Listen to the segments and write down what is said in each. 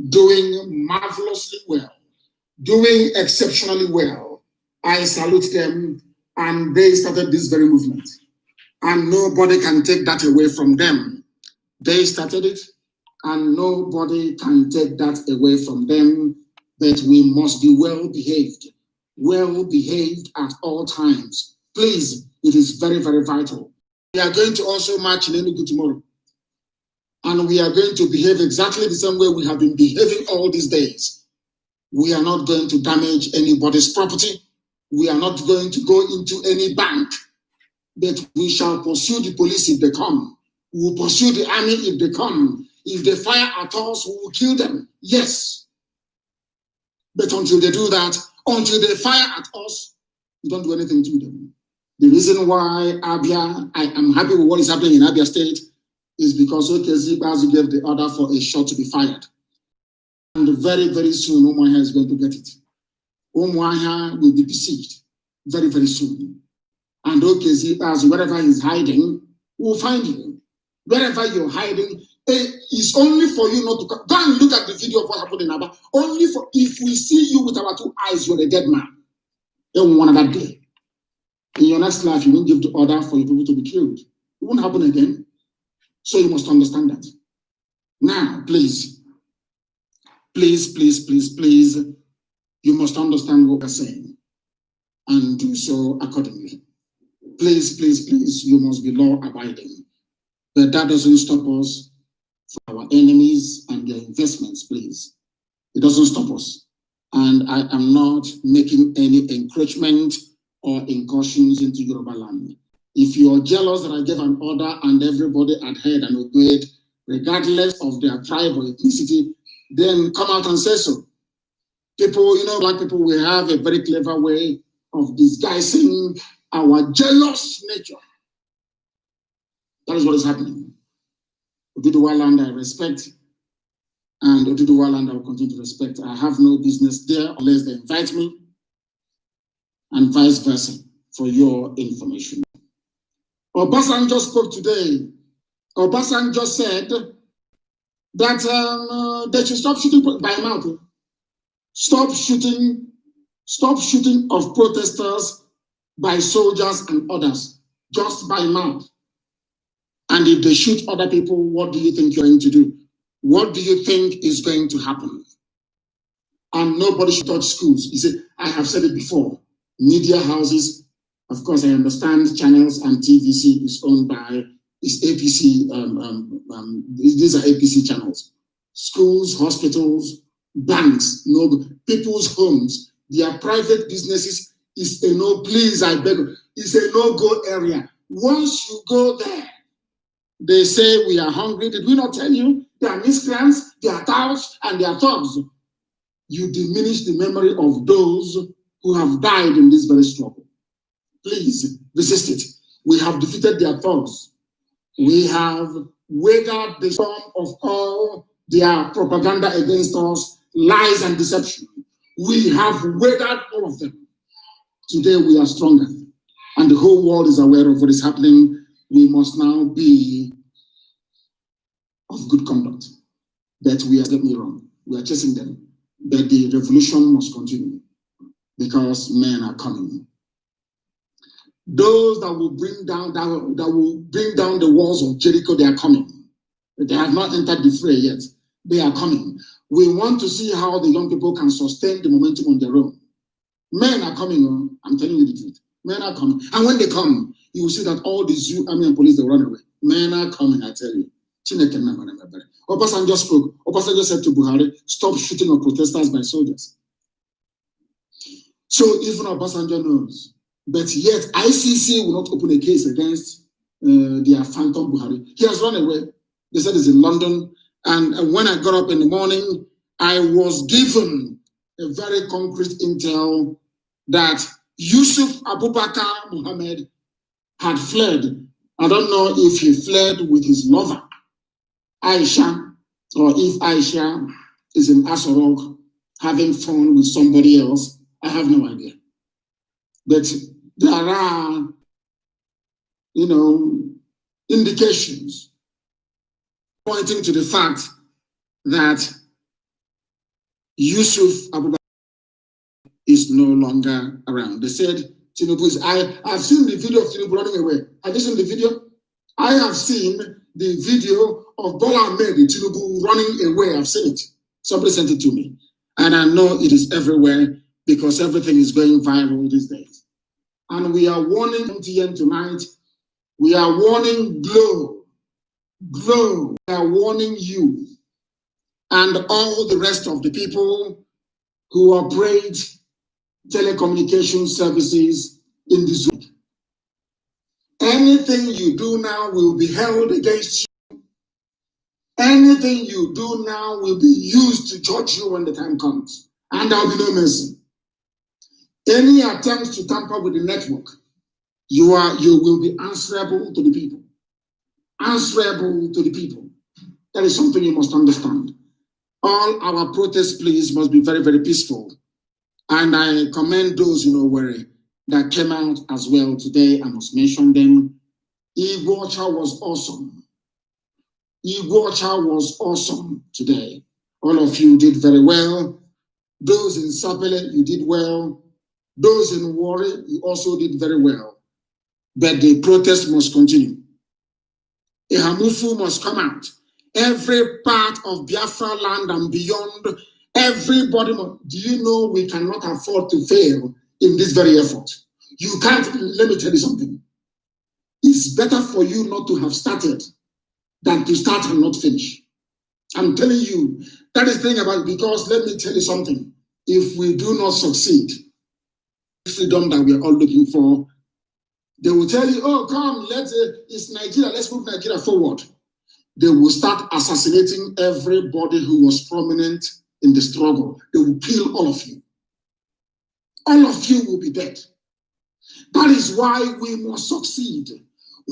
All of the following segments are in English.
doing marvelously well, doing exceptionally well. I salute them, and they started this very movement. And nobody can take that away from them. They started it, and nobody can take that away from them. But we must be well behaved at all times. Please, it is very, very vital. We are going to also march in Enugu tomorrow. And we are going to behave exactly the same way we have been behaving all these days. We are not going to damage anybody's property. We are not going to go into any bank. But we shall pursue the police if they come. We will pursue the army if they come. If they fire at us, we will kill them. Yes. But until they do that, until they fire at us, we don't do anything to them. The reason why Abia, I am happy with what is happening in Abia State, is because Mazi gave the order for a shot to be fired. And very, very soon, Umuahia is going to get it. Umuahia will be besieged very, very soon. And Okezibazu, wherever he's hiding, we'll find you. Wherever you're hiding, it's only for you not to come. Go and look at the video of what happened in Aba. Only for, if we see you with our 2 eyes, you're a dead man. Then one that day. In your next life, you won't give the order for your people to be killed. It won't happen again. So you must understand that. Now, please, you must understand what we're saying and do so accordingly. Please, you must be law-abiding. But that doesn't stop us from our enemies and their investments, please. It doesn't stop us. And I am not making any encroachment or incursions into Yoruba land. If you are jealous that I gave an order and everybody adhered and obeyed, regardless of their tribe or ethnicity, then come out and say so. People, black people, we have a very clever way of disguising our jealous nature. That is what is happening. Oduduwa land I respect, and Oduduwa land I will continue to respect. I have no business there unless they invite me, and vice versa, for your information. Obasanjo spoke today. Obasanjo said that they should stop shooting by mouth. Stop shooting of protesters by soldiers and others, just by mouth. And if they shoot other people, what do you think you're going to do? What do you think is going to happen? And nobody should touch schools. He said, I have said it before. Media houses, of course, I understand channels and TVC is owned by, is APC, these are APC channels. Schools, hospitals, banks, no, people's homes, their private businesses is a no, please, I beg, it's a no-go area. Once you go there, they say we are hungry. Did we not tell you? They are miscreants, they are touts, and they are thugs. You diminish the memory of those who have died in this very struggle. Please resist it. We have defeated their thugs. We have weathered the storm of all their propaganda against us, lies and deception. We have weathered all of them. Today we are stronger, and the whole world is aware of what is happening. We must now be of good conduct. That we are, get me wrong, we are chasing them, but the revolution must continue because men are coming. Those that will bring down the walls of Jericho, they are coming. They have not entered the fray yet. They are coming. We want to see how the young people can sustain the momentum on their own. Men are coming. I'm telling you the truth. Men are coming, and when they come, you will see that all the zoo, army, and police, they run away. Men are coming, I tell you. Obasanjo spoke. Obasanjo said to Buhari, stop shooting of protesters by soldiers. So even Obasanjo knows. But yet, ICC will not open a case against their phantom Buhari. He has run away. They said he's in London. And when I got up in the morning, I was given a very concrete intel that Yusuf Abubakar Muhammad had fled. I don't know if he fled with his lover, Aisha, or if Aisha is in Asorok having fun with somebody else. I have no idea. But there are, indications pointing to the fact that Yusuf Abubakar is no longer around. They said Tinubu is. I've seen the video of Tinubu running away. Have you seen the video? I have seen the video of Bola Ahmed Tinubu running away. I've seen it. Somebody sent it to me. And I know it is everywhere because everything is going viral these days. And we are warning MTN tonight. We are warning Glow. Glow. We are warning you and all the rest of the people who operate telecommunication services in the zone. Anything you do now will be held against you. Anything you do now will be used to judge you when the time comes. And there will be no mercy. Any attempts to tamper with the network, you will be answerable to the people. Answerable to the people. That is something you must understand. All our protests, please, must be very, very peaceful. And I commend those, that came out as well today. I must mention them. Igwocha was awesome. Igwocha was awesome today. All of you did very well. Those in Sapele, you did well. Those in Warri, you also did very well. But the protest must continue. Ihamufu must come out. Every part of Biafra land and beyond, everybody must. Do you know we cannot afford to fail in this very effort? You can't. Let me tell you something. It's better for you not to have started than to start and not finish. I'm telling you, that is the thing about it, because let me tell you something. If we do not succeed, freedom that we are all looking for, they will tell you, oh, come, it's Nigeria, let's move Nigeria forward. They will start assassinating everybody who was prominent in the struggle. They will kill all of you. All of you will be dead. That is why we must succeed.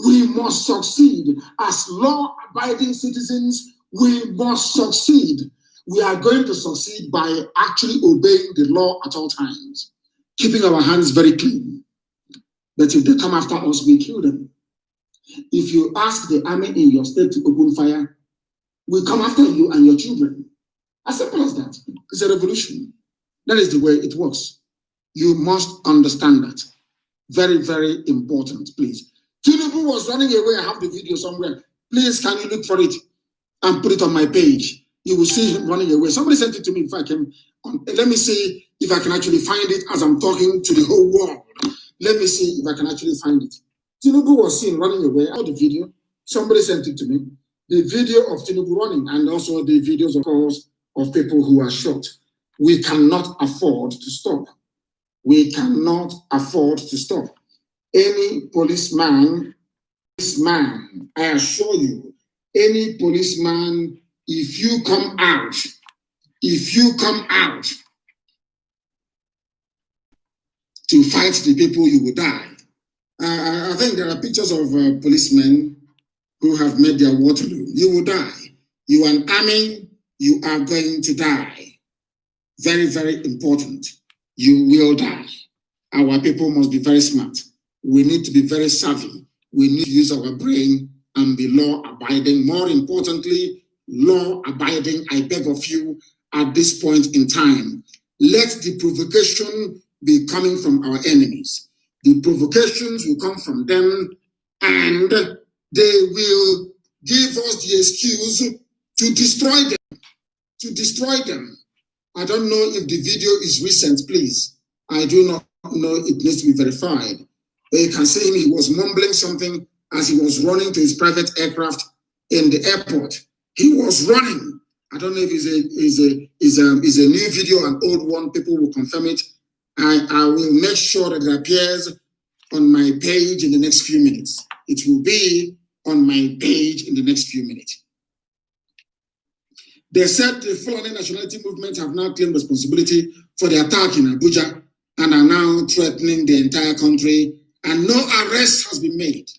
We must succeed. As law-abiding citizens, we must succeed. We are going to succeed by actually obeying the law at all times, keeping our hands very clean. But if they come after us, we kill them. If you ask the army in your state to open fire, we come after you and your children. As simple as that. It's a revolution. That is the way it works. You must understand that. Very, very important, please. Tinubu was running away. I have the video somewhere. Please, can you look for it and put it on my page? You will see him running away. Somebody sent it to me. If I can, let me see if I can actually find it as I'm talking to the whole world. Let me see if I can actually find it. Tinubu was seen running away. I saw the video. Somebody sent it to me. The video of Tinubu running and also the videos, of course, of people who are shot. We cannot afford to stop. We cannot afford to stop. Any policeman, I assure you, any policeman, if you come out to fight the people, you will die. I think there are pictures of policemen who have made their Waterloo. You will die. You are an army, you are going to die. Very, very important. You will die. Our people must be very smart. We need to be very savvy. We need to use our brain and be law-abiding. More importantly, law-abiding, I beg of you, at this point in time. Let the provocation be coming from our enemies. The provocations will come from them, and they will give us the excuse to destroy them. To destroy them. I don't know if the video is recent, please. I do not know. It needs to be verified. But you can see him. He was mumbling something as he was running to his private aircraft in the airport. He was running. I don't know if it's a new video, an old one. People will confirm it. I will make sure that it appears on my page in the next few minutes. It will be on my page in the next few minutes. They said the Fulani nationality movement have now claimed responsibility for the attack in Abuja and are now threatening the entire country, and no arrest has been made.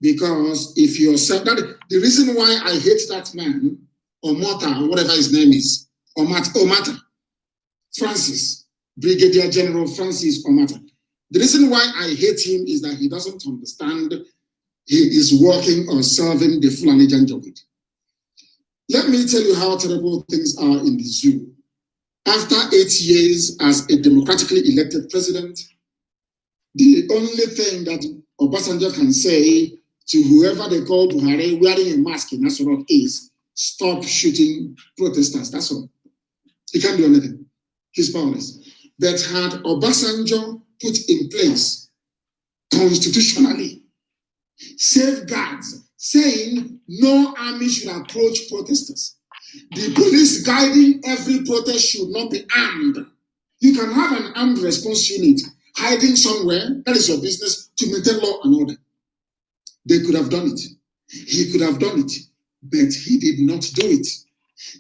Because if you're that, the reason why I hate that man, Omota, or whatever his name is, Omata, Francis, Brigadier General Francis Omata. The reason why I hate him is that he doesn't understand he is working on solving the Fulani Janjaweed. Let me tell you how terrible things are in the zoo. After 8 years as a democratically elected president, the only thing that Obasanjo can say to whoever they call Buhari wearing a mask in Nasrallah is stop shooting protesters. That's all. He can't do anything. He's powerless. But had Obasanjo put in place constitutionally safeguards saying no army should approach protesters, the police guiding every protest should not be armed. You can have an armed response unit hiding somewhere, that is your business, to maintain law and order. They could have done it. He could have done it, but he did not do it.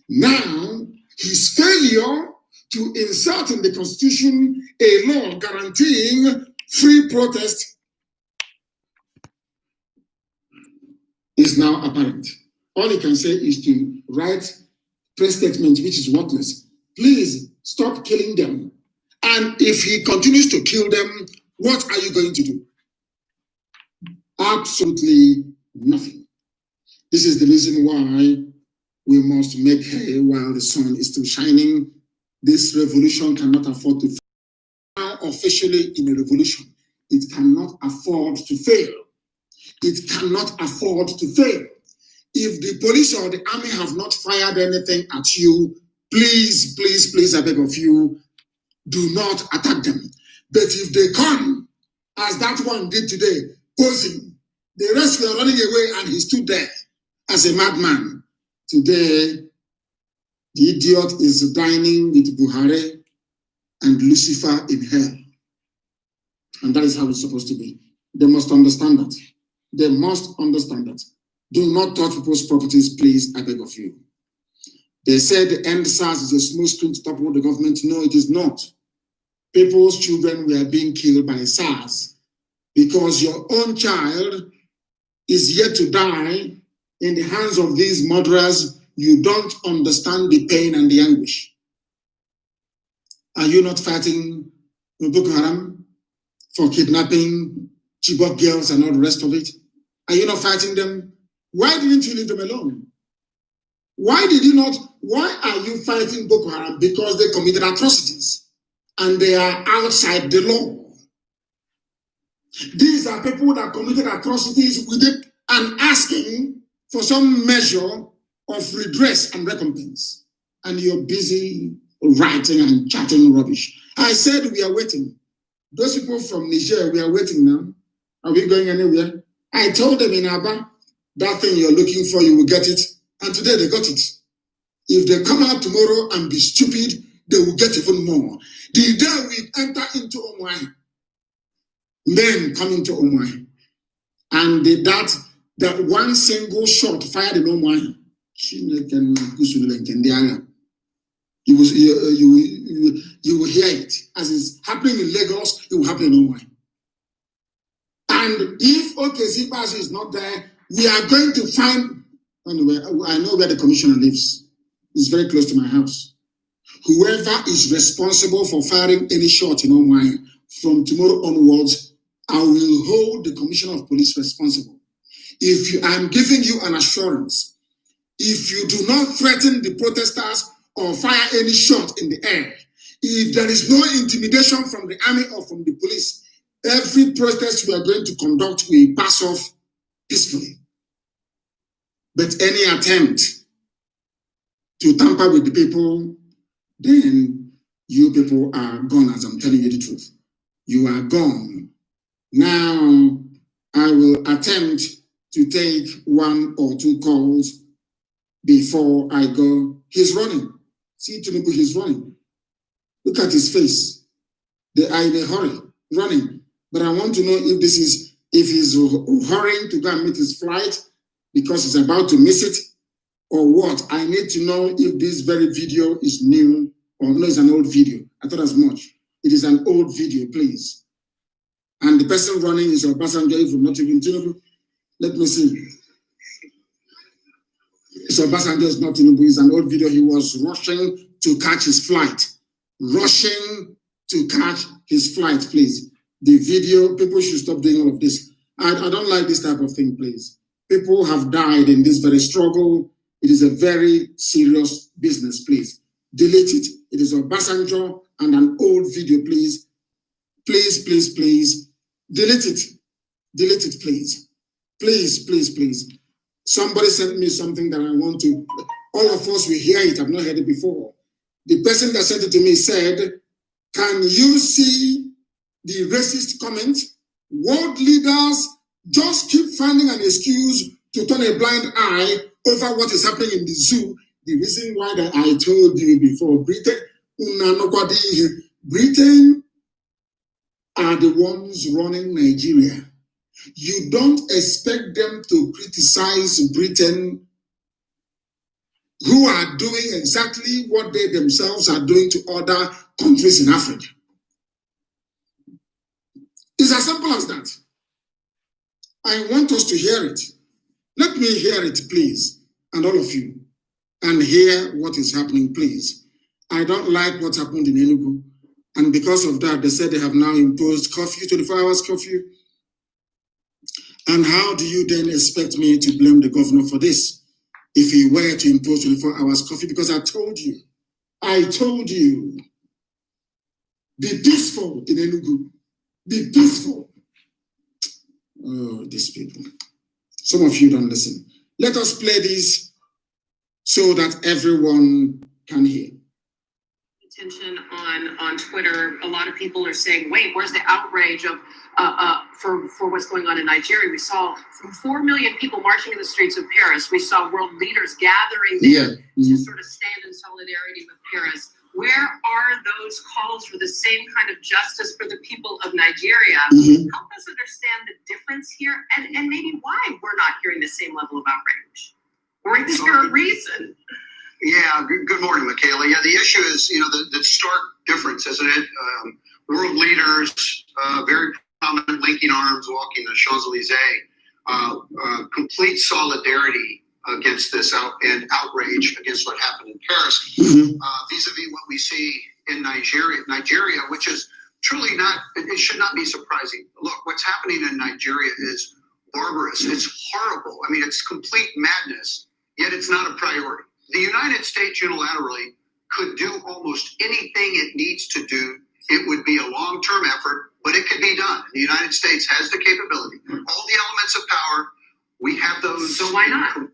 Now, his failure to insert in the Constitution a law guaranteeing free protest is now apparent. All he can say is to write press statement, which is worthless. Please stop killing them. And if he continues to kill them, what are you going to do? Absolutely nothing. This is the reason why we must make hay while the sun is still shining. This revolution cannot afford to fail. Now, officially in a revolution, it cannot afford to fail. It cannot afford to fail. If the police or the army have not fired anything at you, please, please, please, I beg of you, do not attack them. But if they come, as that one did today, posing, the rest were running away and he stood there as a madman. Today, the idiot is dining with Buhari and Lucifer in hell. And that is how it's supposed to be. They must understand that. They must understand that. Do not touch people's properties, please, I beg of you. They said the end SARS is a small screen to topple the government. No, it is not. People's children were being killed by SARS because your own child is yet to die in the hands of these murderers. You don't understand the pain and the anguish. Are you not fighting Boko Haram for kidnapping Chibok girls and all the rest of it? Are you not fighting them? Why didn't you leave them alone? Why are you fighting Boko Haram? Because they committed atrocities and they are outside the law. These are people that committed atrocities with it and asking for some measure of redress and recompense. And you're busy writing and chatting rubbish. I said we are waiting. Those people from Niger, we are waiting now. Are we going anywhere? I told them in Aba, that thing you're looking for, you will get it. And today they got it. If they come out tomorrow and be stupid, they will get even more. The day we enter into Omwai, men come into Omwai, and that one single shot fired in Omwai, you will hear it. As is happening in Lagos, it will happen in Omwai. And if OKC Pass is not there, we are going to find, anyway, I know where the commissioner lives. It's very close to my house. Whoever is responsible for firing any shot in Omwai, from tomorrow onwards, I will hold the commissioner of police responsible. I'm giving you an assurance, if you do not threaten the protesters or fire any shot in the air, if there is no intimidation from the army or from the police, every protest we are going to conduct will pass off peacefully. But any attempt to tamper with the people, then you people are gone, as I'm telling you the truth. You are gone. Now, I will attempt to take 1 or 2 calls before I go. He's running. See, Tinubu, he's running. Look at his face. They are in a hurry, running. But I want to know if he's hurrying to go and meet his flight because he's about to miss it, or what. I need to know if this very video is new or no, it's an old video. I thought as much. It is an old video, please. And the person running is Obasanjo, if not even Tinubu. Let me see. So Obasanjo is not Tinubu. It's an old video. He was rushing to catch his flight. Rushing to catch his flight, please. The video, people should stop doing all of this. I don't like this type of thing, please. People have died in this very struggle. It is a very serious business, please. Delete it. It is Obasanjo and an old video, please. Please, please, please. Delete it. Delete it, please. Please, please, please. Somebody sent me something that I want to, all of us will hear it. I've not heard it before. The person that sent it to me said, can you see the racist comment? World leaders just keep finding an excuse to turn a blind eye over what is happening in the zoo. The reason why that I told you before, Britain are the ones running Nigeria. You don't expect them to criticize Britain, who are doing exactly what they themselves are doing to other countries in Africa. It's as simple as that. I want us to hear it. Let me hear it, please, and all of you, and hear what is happening, please. I don't like what happened in Enugu, and because of that, they said they have now imposed curfew, 24 hours curfew. And how do you then expect me to blame the governor for this if he were to impose 24 hours curfew? Because I told you, be peaceful in Enugu, be peaceful. Oh, these people. Some of you don't listen. Let us play this so that everyone can hear. Attention on Twitter, a lot of people are saying, wait, where's the outrage of for what's going on in Nigeria? We saw 4 million people marching in the streets of Paris. We saw world leaders gathering there to sort of stand in solidarity with Paris. Where are those calls for the same kind of justice for the people of Nigeria? Help us understand the difference here and maybe why we're not hearing the same level of outrage. We're here a reason. Yeah, good morning, Michaela. Yeah, the issue is, the stark difference, isn't it? World leaders, very prominent, linking arms, walking the Champs-Elysees, complete solidarity against this and outrage against what happened in Paris, vis-a-vis what we see in Nigeria, which is truly not, it should not be surprising. Look, what's happening in Nigeria is barbarous. It's horrible. I mean, it's complete madness, yet it's not a priority. The United States unilaterally could do almost anything it needs to do. It would be a long-term effort, but it could be done. The United States has the capability. All the elements of power, we have those. So why not?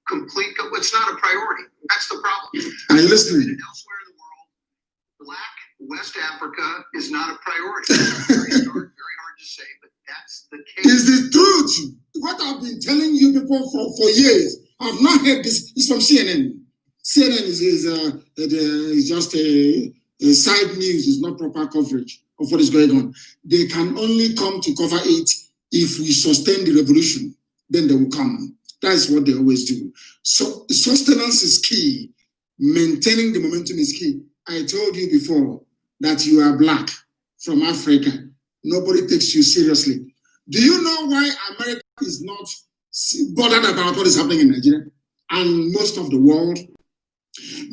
Complete. It's not a priority. That's the problem. Are you listening? Elsewhere in the world, Black West Africa is not a priority. Very hard to say, but that's the case. It's the truth. What I've been telling you people for years. I've not heard this. It's from CNN. CNN is just a side news. It's not proper coverage of what is going on. They can only come to cover it if we sustain the revolution. Then they will come. That is what they always do. So sustenance is key. Maintaining the momentum is key. I told you before that you are Black from Africa. Nobody takes you seriously. Do you know why America is not bothered about what is happening in Nigeria and most of the world?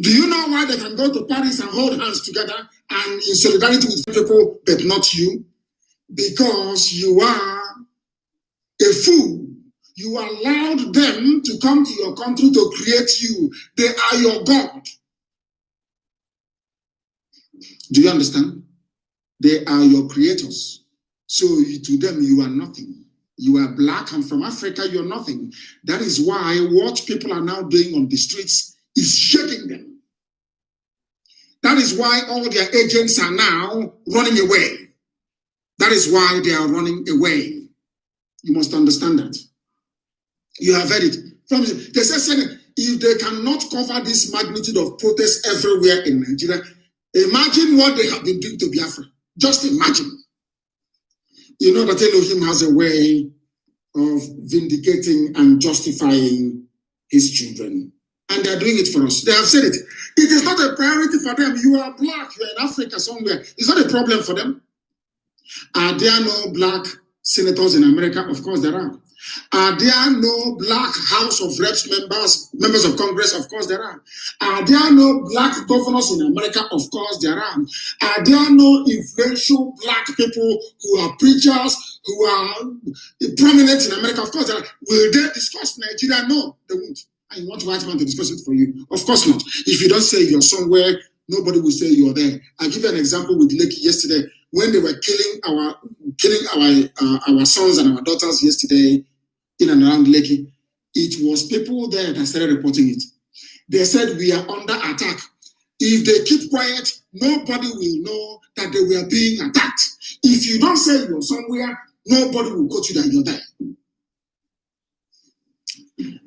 Do you know why they can go to Paris and hold hands together and in solidarity with people, but not you? Because you are a fool. You allowed them to come to your country to create you. They are your God. Do you understand? They are your creators. So to them, you are nothing. You are Black and from Africa, you're nothing. That is why what people are now doing on the streets is shaking them. That is why all their agents are now running away. That is why they are running away. You must understand that. You have heard it. They say if they cannot cover this magnitude of protests everywhere in Nigeria, imagine what they have been doing to Biafra. Just imagine. You know that Elohim has a way of vindicating and justifying his children. And they're doing it for us. They have said it. It is not a priority for them. You are Black. You're in Africa somewhere. It's not a problem for them. Are there no Black senators in America? Of course there are. Are there no Black House of Reps members of Congress? Of course there are. Are there no Black governors in America? Of course there are. Are there no influential Black people who are preachers, who are prominent in America? Of course there are. Will they discuss Nigeria? No, they won't. and you want white man to discuss it for you. Of course not. If you don't say you're somewhere, nobody will say you're there. I'll give you an example with Lekki yesterday when they were killing our sons and our daughters yesterday in and around Lekki. It was people there that started reporting it. They said we are under attack. If they keep quiet, nobody will know that they were being attacked. If you don't say you're somewhere, nobody will go to that you're there.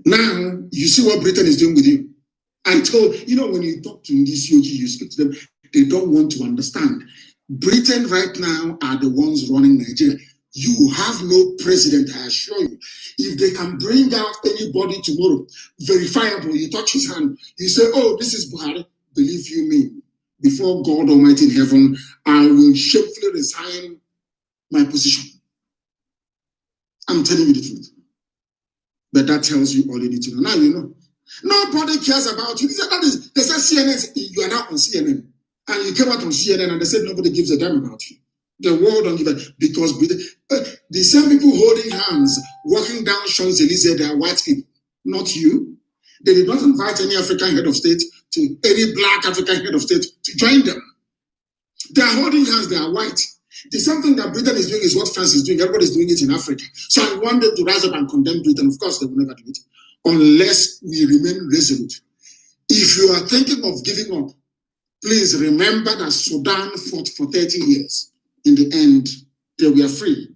Now, you see what Britain is doing with you. I told, when you talk to this yogi, you speak to them, they don't want to understand. Britain right now are the ones running Nigeria. You have no president, I assure you. If they can bring out anybody tomorrow, verifiable, you touch his hand, you say, oh, this is Buhari, believe you me, before God Almighty in heaven, I will shamefully resign my position. I'm telling you the truth. But that tells you all you need to know. Now you know. Nobody cares about you. They said CNN, you are now on CNN. And you came out on CNN and they said nobody gives a damn about you. The world don't give a because the same people holding hands, walking down Champs-Élysées, they are white people, not you. They did not invite any African head of state any black African head of state to join them. They are holding hands, they are white. The same thing that Britain is doing is what France is doing. Everybody is doing it in Africa. So I want them to rise up and condemn Britain. Of course, they will never do it unless we remain resolute. If you are thinking of giving up, please remember that Sudan fought for 30 years. In the end, they were free.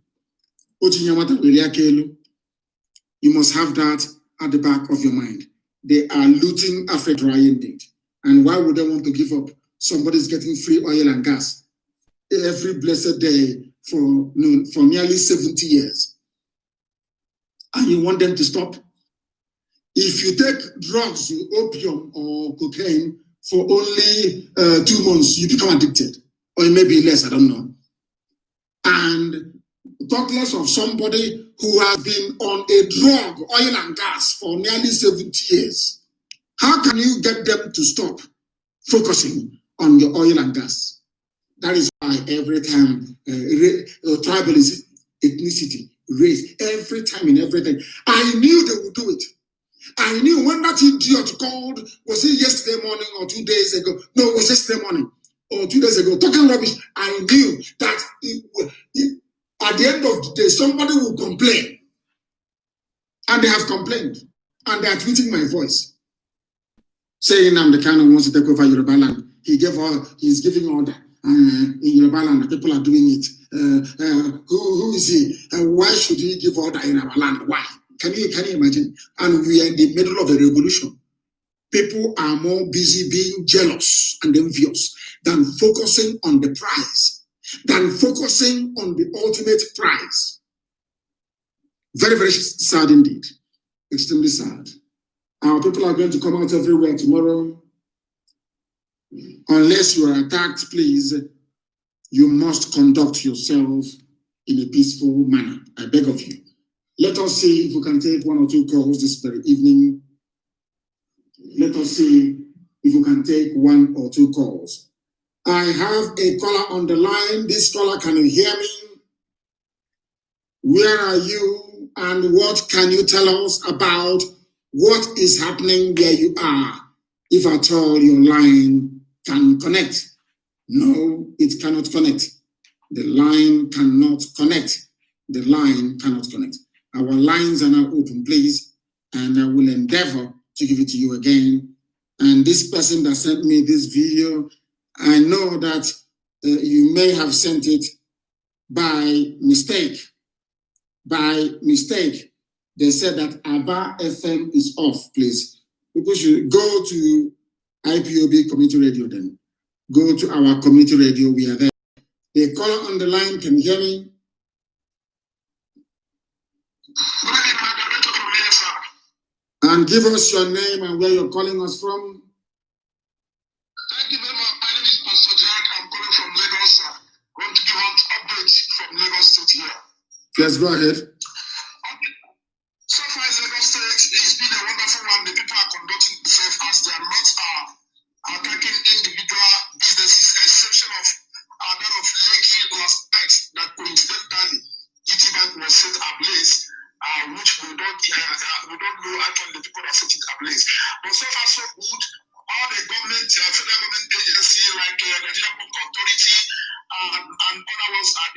You must have that at the back of your mind. They are looting Africa dry indeed. And why would they want to give up? Somebody's getting free oil and gas every blessed day for nearly 70 years. And you want them to stop? If you take drugs, opium or cocaine for only 2 months, you become addicted. Or it may be less, I don't know. And talk less of somebody who has been on a drug, oil and gas for nearly 70 years. How can you get them to stop focusing on your oil and gas? That is why every time tribalism, ethnicity, race, every time in everything, I knew they would do it. I knew when that idiot called, was it yesterday morning or 2 days ago? No, it was yesterday morning or 2 days ago, talking rubbish. I knew that at the end of the day, somebody will complain. And they have complained. And they are tweeting my voice. Saying Nnamdi Kanu wants to take over Yoruba land. He's giving order. In Yoruba land, people are doing it. Who is he? Why should he give order in our land? Why? Can you imagine? And we are in the middle of a revolution. People are more busy being jealous and envious than focusing on the prize, than focusing on the ultimate prize. Very, very sad indeed. Extremely sad. Our people are going to come out everywhere tomorrow. Unless you are attacked, please, you must conduct yourself in a peaceful manner. I beg of you. Let us see if we can take 1 or 2 calls this very evening. Let us see if we can take 1 or 2 calls. I have a caller on the line. This caller, can you hear me? Where are you? And what can you tell us about what is happening where you are? If at all your line can connect. No, it cannot connect. The line cannot connect. The line cannot connect. Our lines are now open, please, and I will endeavor to give it to you again. And this person that sent me this video, I know that you may have sent it by mistake. By mistake, they said that Aba FM is off, please. People should go to IPOB Community Radio then. Go to our community radio, we are there. The caller on the line, can you hear me? And give us your name and where you're calling us from. Thank you very much. My name is Pastor Jack. I'm calling from Lagos, sir. I want to give out updates from Lagos State here. Yes, go ahead. Okay. So far in Lagos State, it's been a wonderful one. The people are conducting themselves as they are not attacking individual businesses, exception of that of Lekki last night that coincidentally GTBank was set ablaze, which we don't know actually the people that set it ablaze.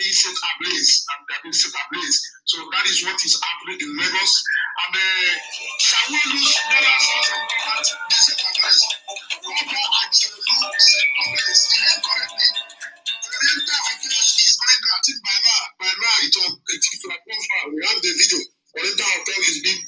being set ablaze, and they are being set ablaze. So that is what is happening in Lagos. And shall we lose dollars out of government being set ablaze? Governor actually set ablaze incorrectly. The rental hotels is going to, I think by now it will come far. We have the video. The rental hotel is being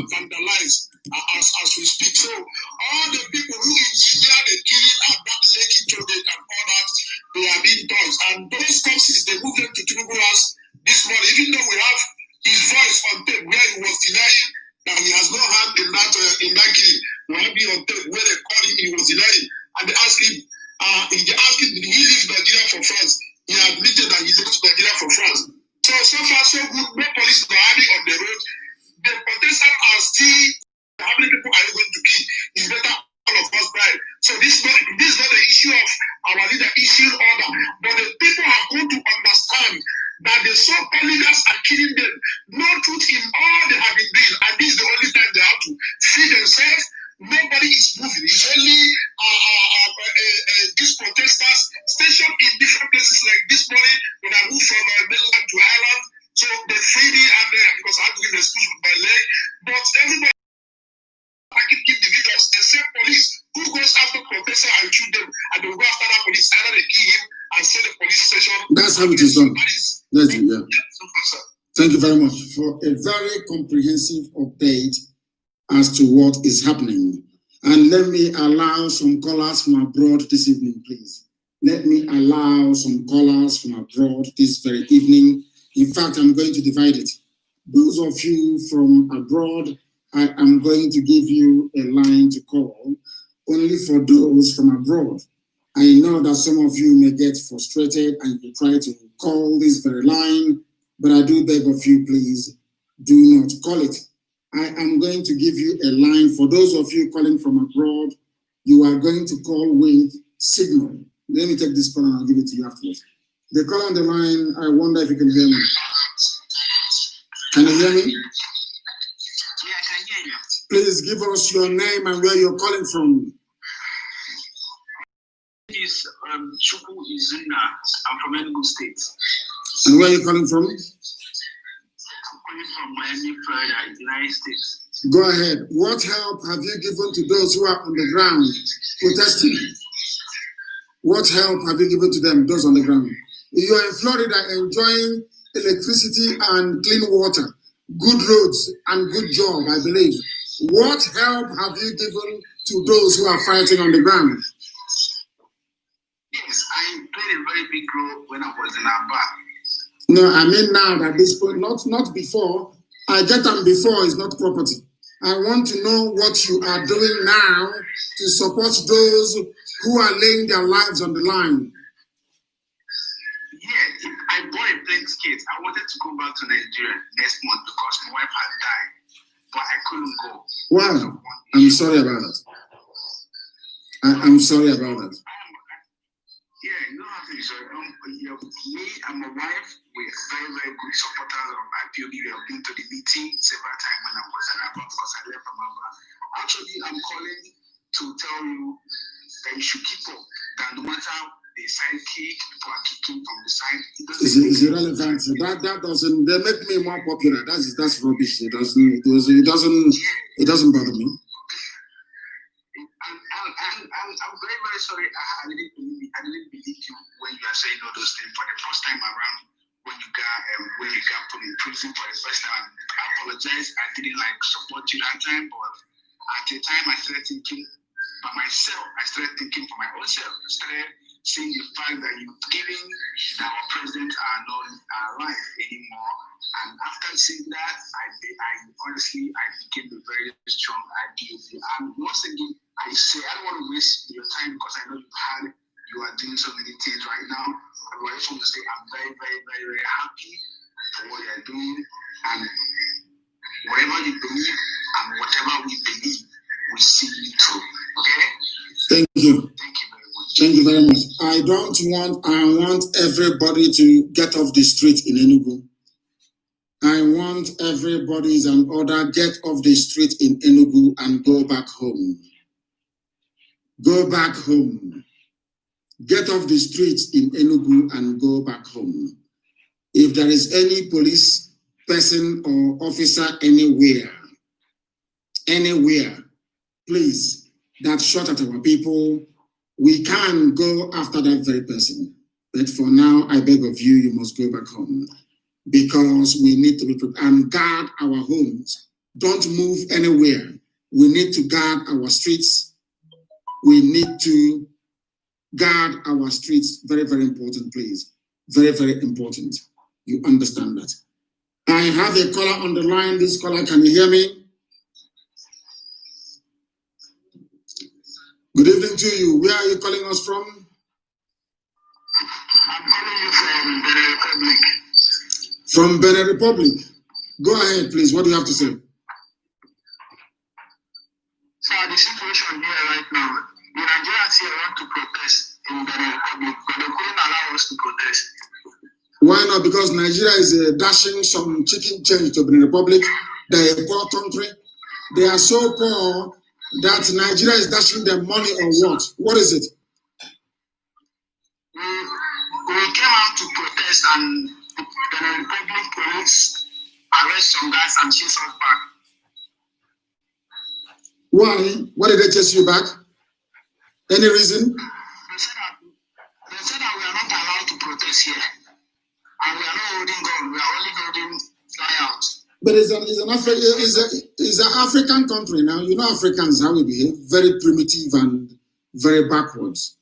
vandalized as we speak. So all the people who engineer the killing at that Lekki toll gate and all that, they are being touched. And those corpses, they moved them to Tinubu House this morning, even though we have his voice on tape where he was denying that he has no hand in that killing. We have it on tape where they called him, he was denying, and they asked him, did he leave Nigeria for France? He admitted that he left Nigeria for France. So far so good. No police driving on the road. The protesters are still. How many people are you going to kill? It's better all of us die. So this is not the issue of our leader issuing order, but the people have come to understand that the so-called leaders are killing them. No truth in all they have been doing, and this is the only time they have to free themselves. Nobody is moving. It's only these protesters stationed in different places. Like this morning, when I moved from mainland to Ireland, so they freed me and because I had to give a speech with my leg. But everybody attacking individuals, except police, who goes after protesters and shoot them, and they will go after that police, either they kill him and send the police station. That's how it is done. Thank you very much for a very comprehensive update as to what is happening. And let me allow some callers from abroad this evening, please. Let me allow some callers from abroad this very evening. In fact, I'm going to divide it. Those of you from abroad, I am going to give you a line to call only for those from abroad. I know that some of you may get frustrated and you try to call this very line, but I do beg of you, please, do not call it. I am going to give you a line. For those of you calling from abroad, you are going to call with signal. Let me take this call and I'll give it to you afterwards. The call on the line, I wonder if you can hear me. Can you hear me? Yeah, I can hear you. Please give us your name and where you're calling from. This is Chukwu Izuna. I'm from Enugu State. And where are you calling from? Calling from Miami, Florida, United States. Go ahead. What help have you given to those who are on the ground protesting? What help have you given to them, those on the ground? You are in Florida enjoying electricity and clean water, good roads and good job, I believe. What help have you given to those who are fighting on the ground? Yes, I played a very big role when I was in Aba. No, I mean now at this point, not before. I get them before is not property. I want to know what you are doing now to support those who are laying their lives on the line. Yeah, I bought a plane ticket. I wanted to go back to Nigeria next month because my wife had died, but I couldn't go. Wow, I'm sorry about that. I'm sorry about that. Yeah, you don't have to be sorry. Me and my wife, we're very, very good supporters of IPOB. We have been to the meeting several times when I was in Aba because I left from Aba. Actually, I'm calling to tell you that you should keep up. That no matter the sidekick, people are kicking from the side. It's irrelevant. That doesn't. They make me more popular. That's rubbish. It doesn't bother me. I'm very, very sorry. I didn't believe you when you are saying all those things for the first time around. When you got put in prison for the first time, I apologize. I didn't support you that time, but at the time I started thinking by myself. I started thinking for my own self. I started seeing the fact that you're giving that our president are not alive anymore. And after seeing that, I honestly became a very strong IPOB. And once again, I say I don't want to waste your time because I know you are doing so many things right now. I just want to say I'm very, very, very, very happy for what you're doing. And whatever you believe and whatever we believe, we see it through. Okay? Thank you. Thank you very much. Thank you very much. I want everybody to get off the street in Enugu. I want everybody is an order, get off the street in Enugu and go back home. Go back home. get off the streets in Enugu and go back home. If there is any police person or officer anywhere, please, that shot at our people, we can go after that very person. But for now, I beg of you, you must go back home because we need to be prepared and guard our homes. Don't move anywhere. We need to guard our streets. We need to guard our streets. Very, very important, please. Very, very important. You understand that. I have a caller on the line. This caller, can you hear me? Good evening to you. Where are you calling us from? I'm calling you from Benin Republic. From Benin Republic. Go ahead, please. What do you have to say? So the situation here right now, the Nigerians here want to protest in Benin Republic, but they couldn't allow us to protest. Why not? Because Nigeria is dashing some chicken change to Benin Republic. They're a poor country. They are so poor that Nigeria is dashing them money or what? What is it? We came out to protest and the Benin Republic police arrest some guys and chase us back. Why? Why did they chase you back? Any reason? They said that we are not allowed to protest here. And we are not holding gun, we are only holding flyouts. But it's an African country now. You know Africans, how we behave, very primitive and very backwards.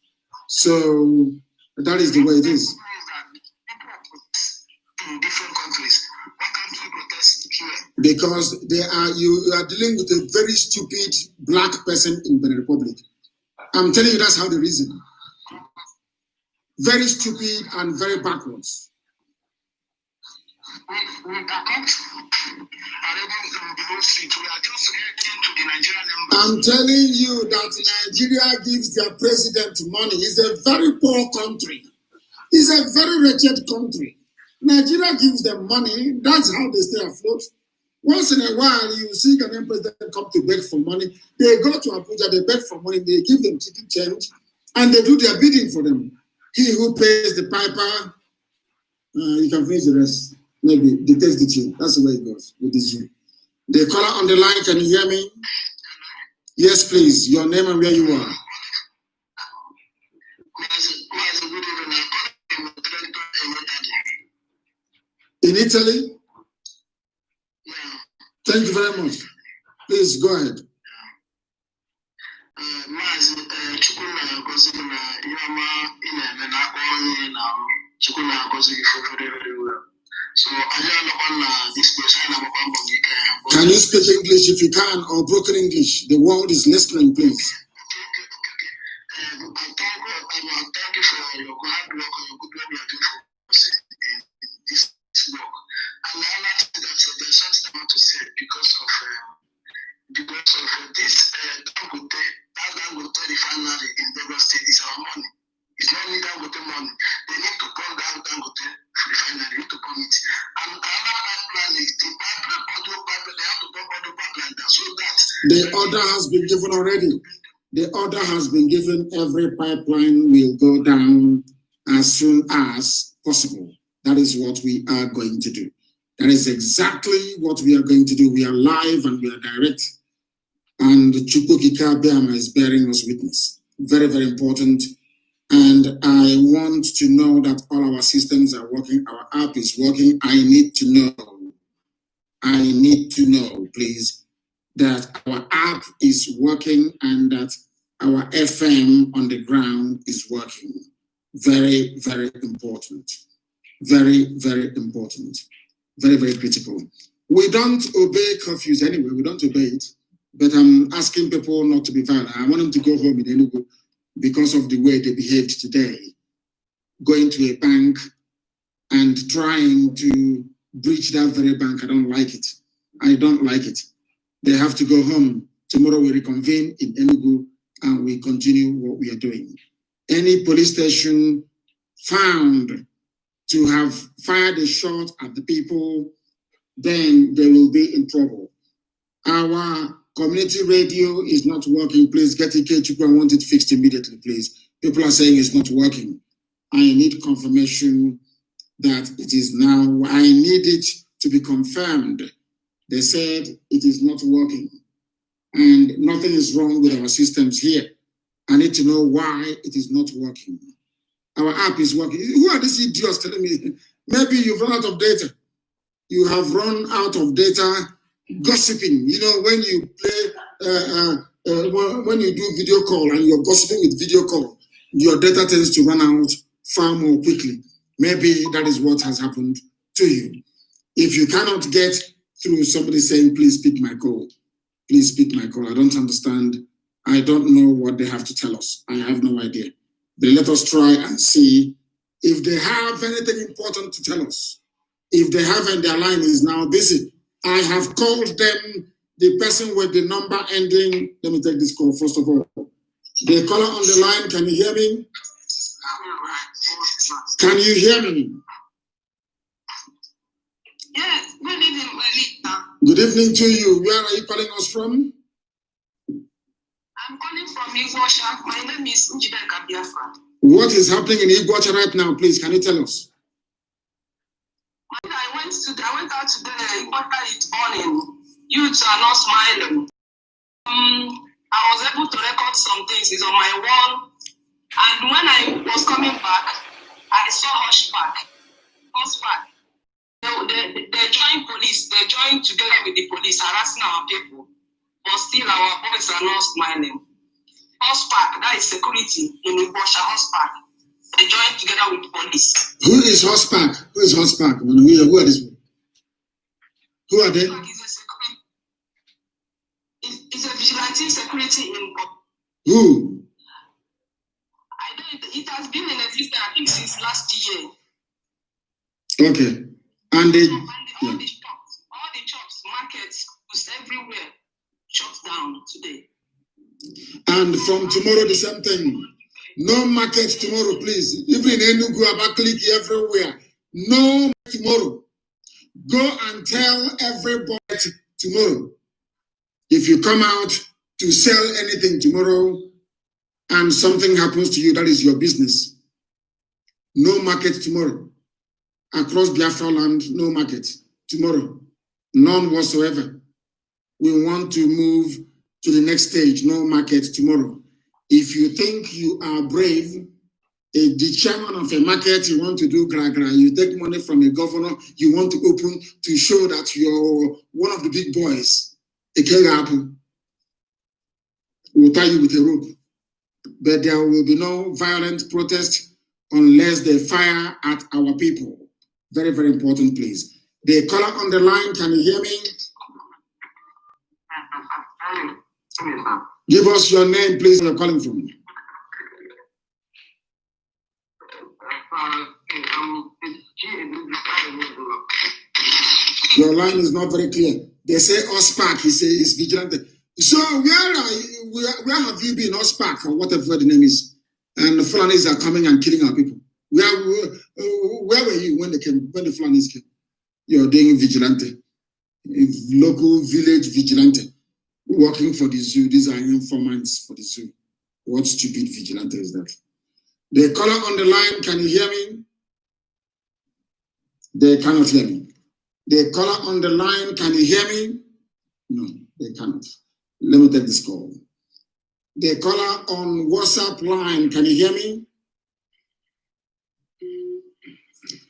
So that is the way it is. People protest in different countries. Why can't we protest here? Because you are dealing with a very stupid black person in Benin Republic. I'm telling you, that's how they reason. Very stupid and very backwards. We are not already in the whole street. We are just heading to the Nigerian embassy. I'm telling you that Nigeria gives their president money. It's a very poor country. It's a very wretched country. Nigeria gives them money. That's how they stay afloat. Once in a while, you see Ghanaian president come to beg for money. They go to Abuja, they beg for money, they give them chicken change, and they do their bidding for them. He who pays the piper, you can finish the rest. Maybe they taste the tune. That's the way it goes with this zoo. The caller on the line, can you hear me? Yes, please. Your name and where you are. In Italy? Thank you very much. Please go ahead. Mazi, so can you speak English if you can, or broken English? The world is listening, please. Thank you for your hard work and your good work you are doing for us in this work. And I like that there's something I want to say because of this Dangote refinery in Lagos State is our money. It's not only Dangote money. They need to burn down Dangote refinery, need to burn it. And another pipeline is the pipeline, they have to burn audio pipeline down so that the order has been given already. The order has been given. Every pipeline will go down as soon as possible. That is what we are going to do. That is exactly what we are going to do. We are live and we are direct. And Chukwukika Biama is bearing us witness. Very, very important. And I want to know that all our systems are working. Our app is working. I need to know, please, that our app is working and that our FM on the ground is working. Very, very important. Very, very important. Very, very critical. We don't obey curfews anyway. We don't obey it. But I'm asking people not to be violent. I want them to go home in Enugu because of the way they behaved today. Going to a bank and trying to breach that very bank. I don't like it. I don't like it. They have to go home. Tomorrow we reconvene in Enugu and we continue what we are doing. Any police station found to have fired a shot at the people, then they will be in trouble. Our community radio is not working. Please get it, I want it fixed immediately, please. People are saying it's not working. I need confirmation that it is now. I need it to be confirmed. They said it is not working and nothing is wrong with our systems here. I need to know why it is not working. Our app is working. Who are these idiots telling me? Maybe you've run out of data. You have run out of data gossiping. You know, when you play, when you do video call and you're gossiping with video call, your data tends to run out far more quickly. Maybe that is what has happened to you. If you cannot get through somebody saying, please pick my call, please pick my call. I don't understand. I don't know what they have to tell us. I have no idea. But let us try and see if they have anything important to tell us. If they haven't, their line is now busy. I have called them, the person with the number ending. Let me take this call first of all. The caller on the line, can you hear me? Can you hear me? Yes, good evening, Melita. Good evening to you. Where are you calling us from? I'm calling from Igosha. My name is Njideka Biafra. What is happening in Igbocha right now, please? Can you tell us? I went out today. Igbocha is burning. Youths are not smiling. I was able to record some things. It's on my wall. And when I was coming back, I saw Hushback. They joined police. They joined together with the police, harassing our people. But still, our boys are not smiling. Hushback, that is security in Igosha. Hushback. They joined together with police. Who is Hushback? Who is Hushback? Who are these people? Who are they? It's a vigilante security in. Who? I don't. It has been in existence, I think, since last year. Okay. And they. All the shops, markets, schools, everywhere shut down today. And from tomorrow, the same thing. No market tomorrow, please. Even in Enugu, Abakaliki, everywhere. No tomorrow. Go and tell everybody tomorrow. If you come out to sell anything tomorrow and something happens to you, that is your business. No market tomorrow. Across Biafra land, no market tomorrow. None whatsoever. We want to move to the next stage, no market tomorrow. If you think you are brave, the chairman of a market, you want to do gra-gra, you take money from a governor, you want to open to show that you're one of the big boys, a Kegapu will tie you with a rope. But there will be no violent protest unless they fire at our people. Very, very important, please. The caller on the line, can you hear me? Give us your name, please, where you're calling from. Your line is not very clear. They say Ospark, he says it's vigilante. So where have you been, Ospark, or whatever the name is? And the Fulanis are coming and killing our people. Where were you when they came? When the Fulanis came? You're doing vigilante, local village vigilante, working for the zoo. These are informants for the zoo. What stupid vigilante is that? The caller on the line, can you hear me? They cannot hear me. The caller on the line, can you hear me? No, they cannot. Let me take this call. The caller on WhatsApp line, can you hear me?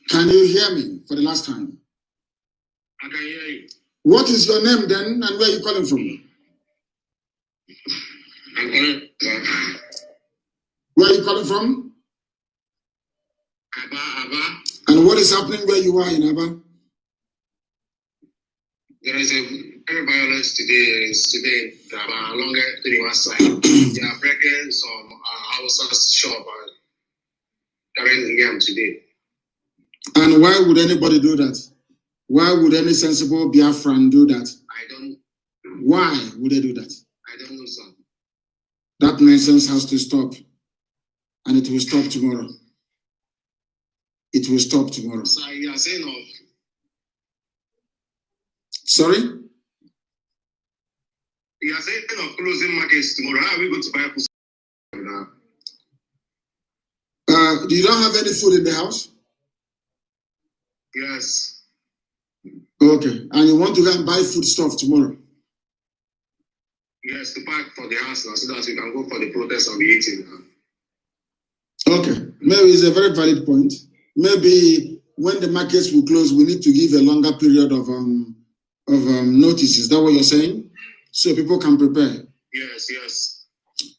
Can you hear me for the last time? I can hear you. What is your name then, and where are you calling from? I'm calling from. Where are you calling from? Aba. And what is happening where you are in Aba? There is a very violence today along the river side. They are breaking some houses shop and carrying them today. And why would anybody do that? Why would any sensible Biafran do that? I don't. Why would they do that? I don't know, sir. That nonsense has to stop. And it will stop tomorrow. It will stop tomorrow. So you are saying of. Sorry? You are saying of closing markets tomorrow. How are we going to buy food now? You don't have any food in the house? Yes. Okay. And you want to go and buy food stuff tomorrow? Yes, to pack for the house now so that we can go for the protest of the 18th. Okay. Maybe it's a very valid point. Maybe when the markets will close, we need to give a longer period of notice. Is that what you're saying? So people can prepare. Yes, yes.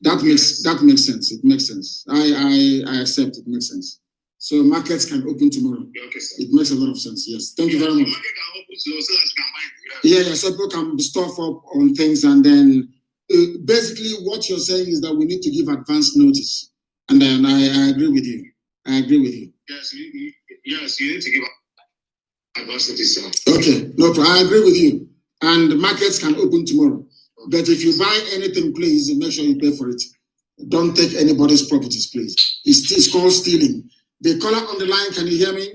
That makes sense. It makes sense. I accept. It makes sense. So markets can open tomorrow. Okay, sir. It makes a lot of sense. Yes. Thank you very much. Market can open so that you can buy it. Yeah. So people can stock up on things, and then basically what you're saying is that we need to give advance notice. And then I agree with you. Yes, you need to give advance notice, sir. Okay, no problem. I agree with you. And the markets can open tomorrow. But if you buy anything, please make sure you pay for it. Don't take anybody's properties, please. It's called stealing. The caller on the line, can you hear me?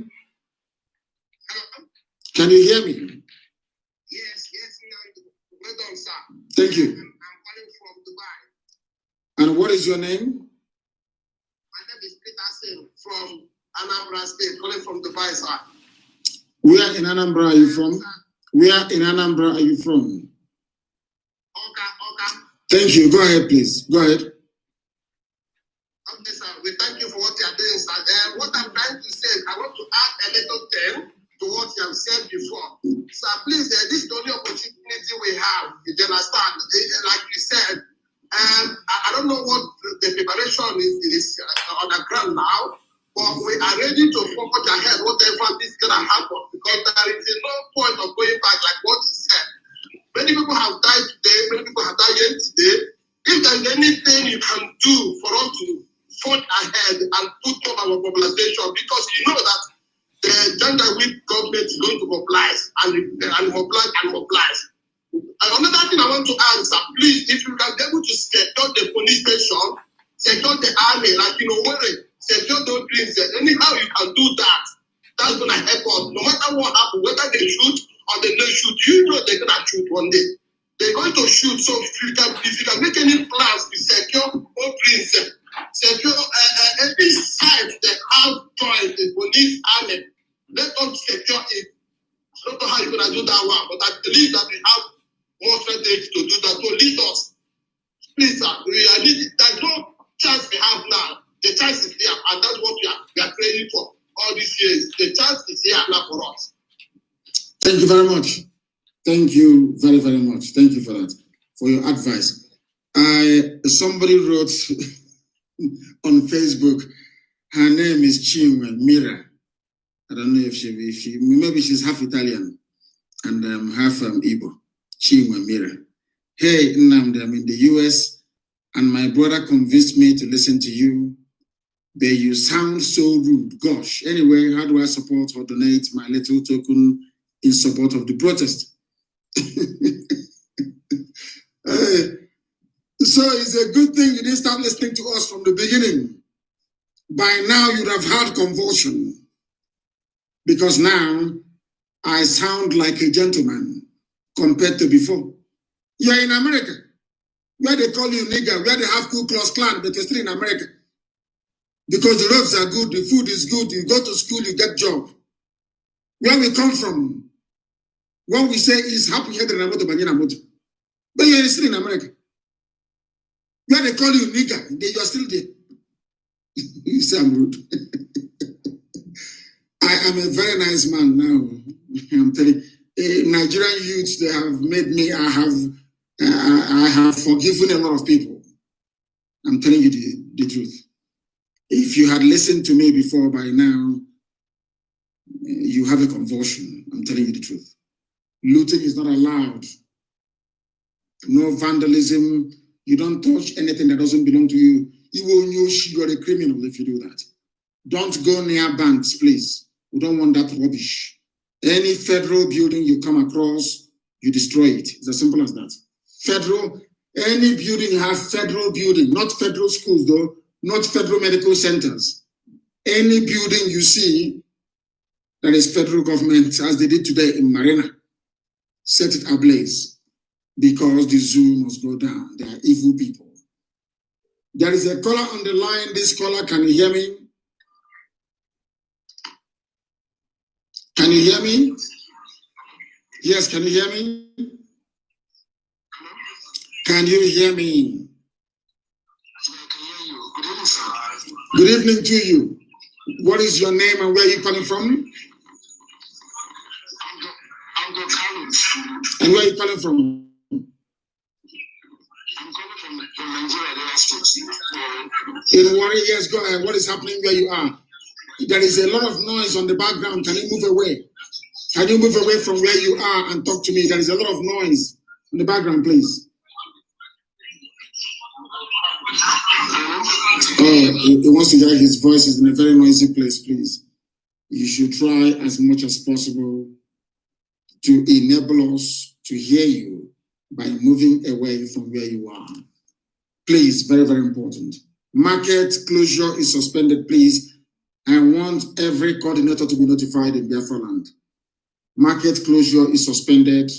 Can you hear me? Yes, well done, sir. Thank you. I'm calling from Dubai. And what is your name? My name is Peter Singh from Anambra State, calling from Dubai, sir. Where in Anambra are you from? Where in Anambra are you from? Okay. Thank you. Go ahead, please. Go ahead. Okay, sir. We thank you for what you are doing, sir. What I'm trying to say, I want to add a little thing to what you have said before. Sir, please, this is the only opportunity we have. You understand? Like you said, I don't know what the preparation is on the ground now, but we are ready to forward ahead whatever is going to happen, because there is no point of going back, like what you said. Many people have died today, many people have died yesterday. If there's anything you can do for us to forge ahead and put up our mobilization, because you know that the gender weak government is going to mobilize and mobilize. Another thing I want to ask, sir, please, if you can be able to secure the police station, secure the army, like secure those things, anyhow you can do that. That's going to help us. No matter what happens, whether they shoot or they don't shoot, you know they're going to shoot one day. They're going to shoot. So if you can make any plans to secure all things, secure every side they have joined the police army, let us secure it. I don't know how you're going to do that one, but I believe that we have more strategy to do that. So lead us. Please, sir, there's no chance we have now. The chance is there, and that's what we are praying for all these years. The chance is here now for us. Thank you very much. Thank you very, very much. Thank you for that, for your advice. Somebody wrote on Facebook, her name is Chinwe Mira. I don't know if maybe she's half Italian and half Igbo. Chinwe Mira. Hey, Nnamdi, I'm in the US and my brother convinced me to listen to you. But you sound so rude. Gosh. Anyway, how do I support or donate my little token in support of the protest? So it's a good thing you didn't start listening to us from the beginning. By now you'd have had convulsion. Because now I sound like a gentleman compared to before. You're in America, where they call you nigger, where they have Ku Klux Klan, but you're still in America. Because the roads are good, the food is good, you go to school, you get job. Where we come from, what we say is happy here in Amoto, but you're still in America. Where they call you nigger, you're still there. You say I'm rude. I am a very nice man now. I'm telling you, Nigerian youths, they have made me, I have forgiven a lot of people. I'm telling you the truth. If you had listened to me before by now, you have a convulsion. I'm telling you the truth. Looting is not allowed. No vandalism. You don't touch anything that doesn't belong to you. You're a criminal if you do that. Don't go near banks, please. We don't want that rubbish. Any federal building you come across, you destroy it. It's as simple as that. Any building you have federal building, not federal schools though, not federal medical centers. Any building you see that is federal government, as they did today in Marina, set it ablaze because the zoo must go down. They are evil people. There is a caller on the line. This caller, can you hear me? Can you hear me? Yes, can you hear me? Can you hear me? Good evening to you. What is your name and where are you calling from? I'm Kanu. And where are you calling from? I'm calling from Nigeria, State. In Warri, yes, go ahead. What is happening where you are? There is a lot of noise on the background. Can you move away? Can you move away from where you are and talk to me? There is a lot of noise in the background, please. He wants to hear his voice is in a very noisy place, please. You should try as much as possible to enable us to hear you by moving away from where you are. Please, very, very important. Market closure is suspended, please. I want every coordinator to be notified in Biafra land. Market closure is suspended.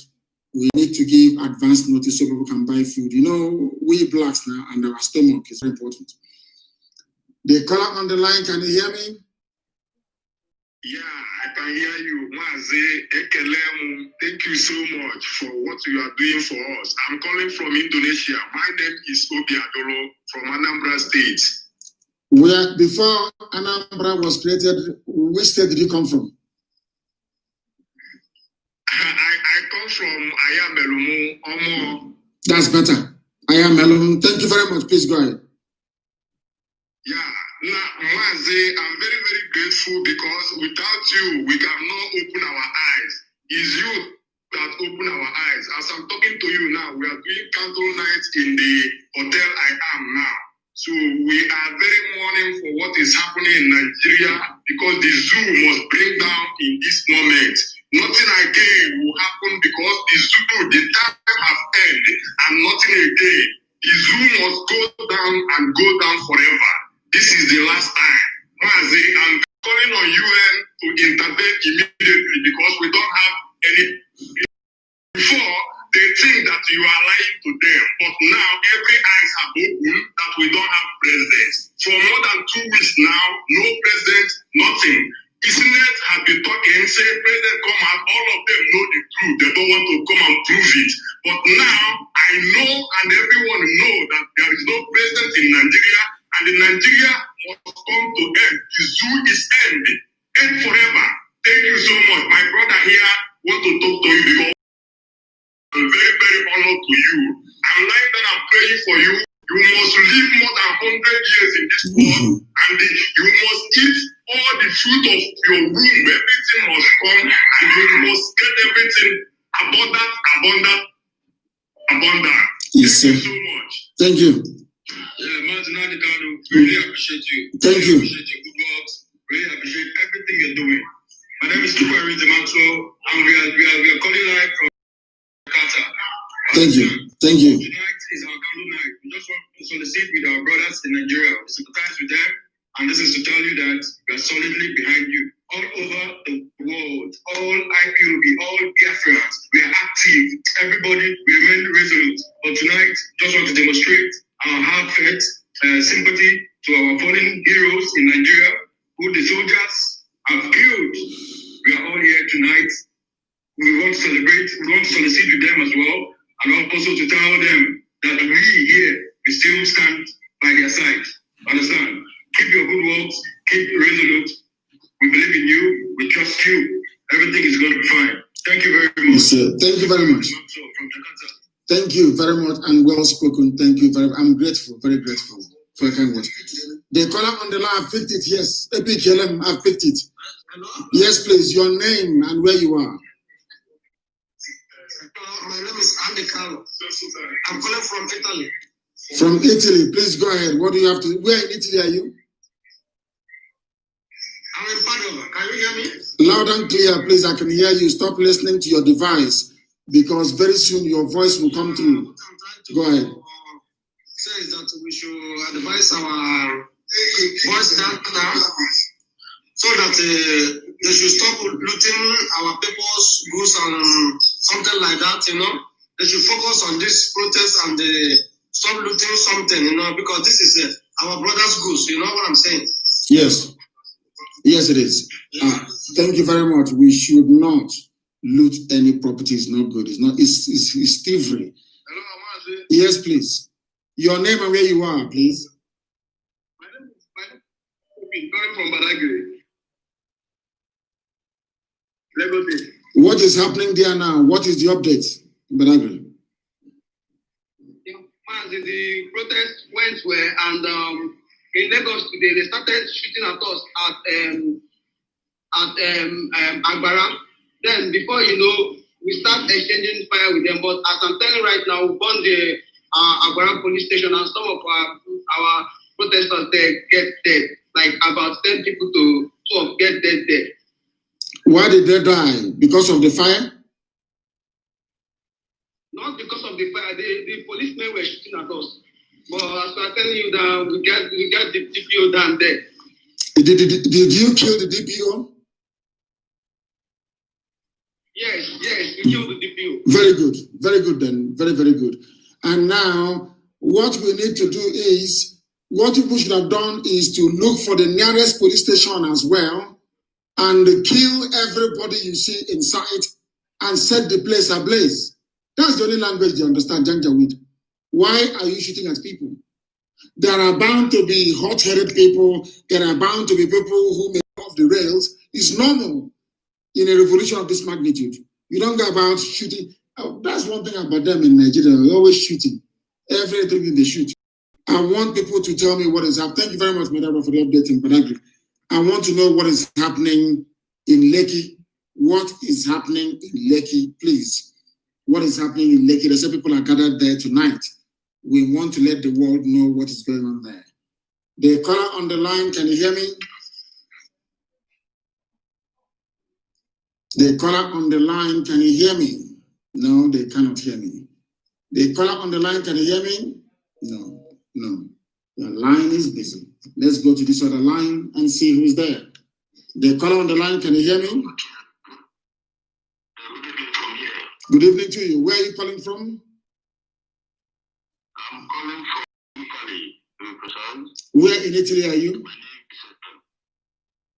We need to give advance notice so people can buy food. You know, we blacks now and our stomach is very important. The caller on the line, can you hear me? Yeah, I can hear you. Mazi, Ekelemu, thank you so much for what you are doing for us. I'm calling from Indonesia. My name is Obi Adolo from Anambra State. Where, before Anambra was created, which state did you come from? I come from Ayamelumu, Omo. That's better. Ayamelumu. Thank you very much. Please go ahead. Yeah, now, Mazi, I'm very, very grateful because without you, we cannot open our eyes. It's you that open our eyes. As I'm talking to you now, we are doing candle night in the hotel I am now. So we are very mourning for what is happening in Nigeria because the zoo must bring down in this moment. Nothing again will happen because the zoo, the time has ended and nothing again. The zoo must go down and go down forever. This is the last time. Mazi, I'm calling on UN to intervene immediately because we don't have any. Before, they think that you are lying to them, but now every eyes have opened that we don't have presidents. For more than 2 weeks now, no president, nothing. Isnet have been talking, say president come out, all of them know the truth. They don't want to come and prove it. But now, I know and everyone know that there is no president in Nigeria, and in Nigeria must come to end. The zoo is ended. End forever. Thank you so much. My brother here want to talk to you because I'm very, very honored to you. I'm lying down and praying for you. You must live more than 100 years in this world, and you must eat all the fruit of your womb. Everything must come, and you must get everything abundant, abundant, abundant. Yes, sir. Thank you so much. Thank you. Mazi, Nnamdi Kanu, really appreciate you. Thank you. Appreciate your good works. Really appreciate everything you're doing. My name is Tukwari Maxwell, and we are calling live from Qatar. Thank you. Thank you. Tonight is our candle night. We just want to solicit with our brothers in Nigeria. We sympathize with them, and this is to tell you that we are solidly behind you. All over the world, all IPOB, all Biafrans, we are active. Everybody, we remain resolute. But tonight, just want to demonstrate our heartfelt sympathy to our fallen heroes in Nigeria, who the soldiers have killed. We are all here tonight. We want to celebrate, we want to solicit with them as well, and also to tell them that we here, we still stand by their side. Understand? Keep your good works, keep resolute. We believe in you, we trust you. Everything is going to be fine. Thank you very much. Yes, sir. Thank you very much. Thank you very much and well spoken. Thank you very much. I'm grateful, very grateful for your kind words. The caller on the line, I've picked it, yes. Epic LM, I've picked it. Yes, please, your name and where you are. My name is Kanu. I'm calling from Italy. From Italy, please go ahead. What do you have to? Where in Italy are you? I'm in Padova. Can you hear me? Loud and clear, please. I can hear you. Stop listening to your device because very soon your voice will come through. Go ahead. Says that we should advise our voice down so that they should stop looting our people's goods and something like that, you know. They should focus on this protest and stop looting something, you know, because this is our brother's goods, you know what I'm saying? Yes. Yes, it is. Thank you very much. We should not loot any property. It's not good. It's not. It's thievery. Hello, Mazi. Yes, please. Your name and where you are, please. My name is calling from Badagry. Lagos. What is happening there now? What is the update in Badagry? Mazi, the protest went well, and in Lagos today they started shooting at us at Agbara. Then before you know, we start exchanging fire with them. But as I'm telling you right now, we burned the Agbara police station, and some of our protesters there get dead. Like about 10 people to 12 get dead there. Why did they die? Because of the fire? Not because of the fire. The policemen were shooting at us. But as I'm telling you that we got the DPO down there. Did you kill the DPO? Yes, we killed the DPO. Very good then. Very good. And now, what we need to do is, what people should have done is to look for the nearest police station as well and kill everybody you see inside and set the place ablaze. That's the only language they understand, Janjaweed. Why are you shooting at people? There are bound to be hot-headed people. There are bound to be people who may go off the rails. It's normal in a revolution of this magnitude. You don't go about shooting. That's one thing about them in Nigeria. They're always shooting. Everything they shoot. I want people to tell me what is happening. Thank you very much, Madam, for the update in Badagry. I want to know what is happening in Lekki. What is happening in Lekki, please? What is happening in Lekki? They say people are gathered there tonight. We want to let the world know what is going on there. The caller on the line, can you hear me? The caller on the line, can you hear me? No, they cannot hear me. The caller on the line, can you hear me? No. The line is busy. Let's go to this other line and see who's there. The caller on the line, can you hear me? Good evening to you. Where are you calling from? I'm calling from Italy. Where in Italy are you?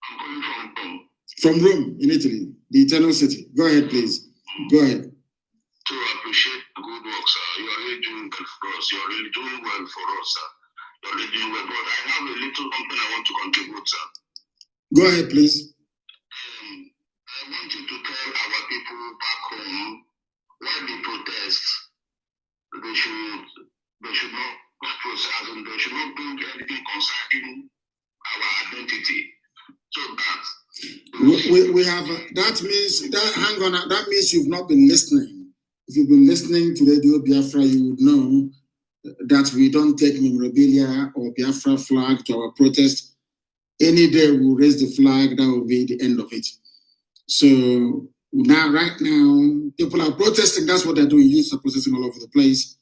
I'm calling from Rome. From Rome, in Italy, the eternal city. Go ahead, please. Go ahead. To appreciate the good work, sir. You are really doing well for us. You are really doing well for us, sir. You are really doing well. But I have a little something I want to contribute, sir. Go ahead, please. I want you to tell our people back home why they protest. They should not process and they should not do anything concerning our identity. So that we have that means that hang on, that means you've not been listening. If you've been listening to Radio Biafra, you would know that we don't take memorabilia or Biafra flag to our protest. Any day we'll raise the flag, that will be the end of it. So right now, people are protesting. That's what they're doing. Youths are protesting all over the place.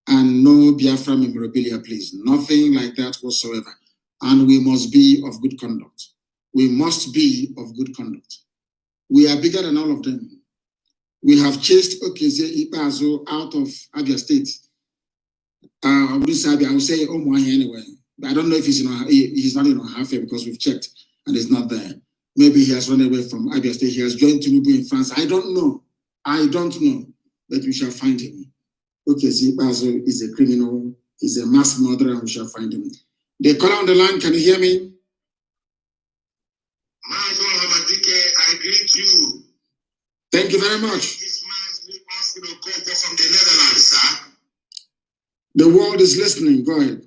And no Biafra memorabilia, please. Nothing like that whatsoever. And we must be of good conduct. We must be of good conduct. We are bigger than all of them. We have chased Okeze Ipazo out of Abia State. I would say, oh my, anyway. I don't know if he's not in Ohafe because we've checked and he's not there. Maybe he has run away from Abia State. He has joined Tinubu in France. I don't know. But we shall find him. Okeze Ipazo is a criminal. He's a mass murderer and we shall find him. The caller on the line, can you hear me? I greet you. Thank you very much. This man wants to go from the Netherlands, sir. The world is listening. Go ahead.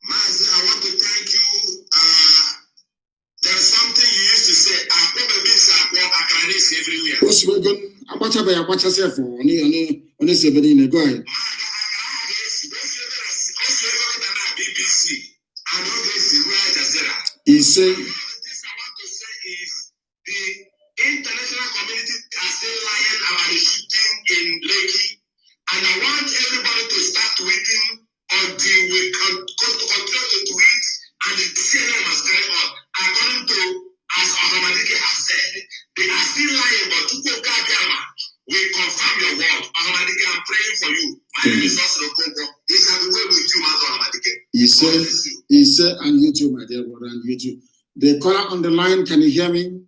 Mazi, I want to thank you. There's something you used to say. I Go ahead. He said. International community are still lying about the shooting in Lekki, and I want everybody to start tweeting until we continue to tweet and the CNN must carry on. According to, as Nnamdi has said, they are still lying, but we confirm your word. Nnamdi, I'm praying for you. My name is Oslo Kongo. He shall be well with you, Nnamdi. He said, and you too, my dear brother, and you too. The caller on the line, can you hear me?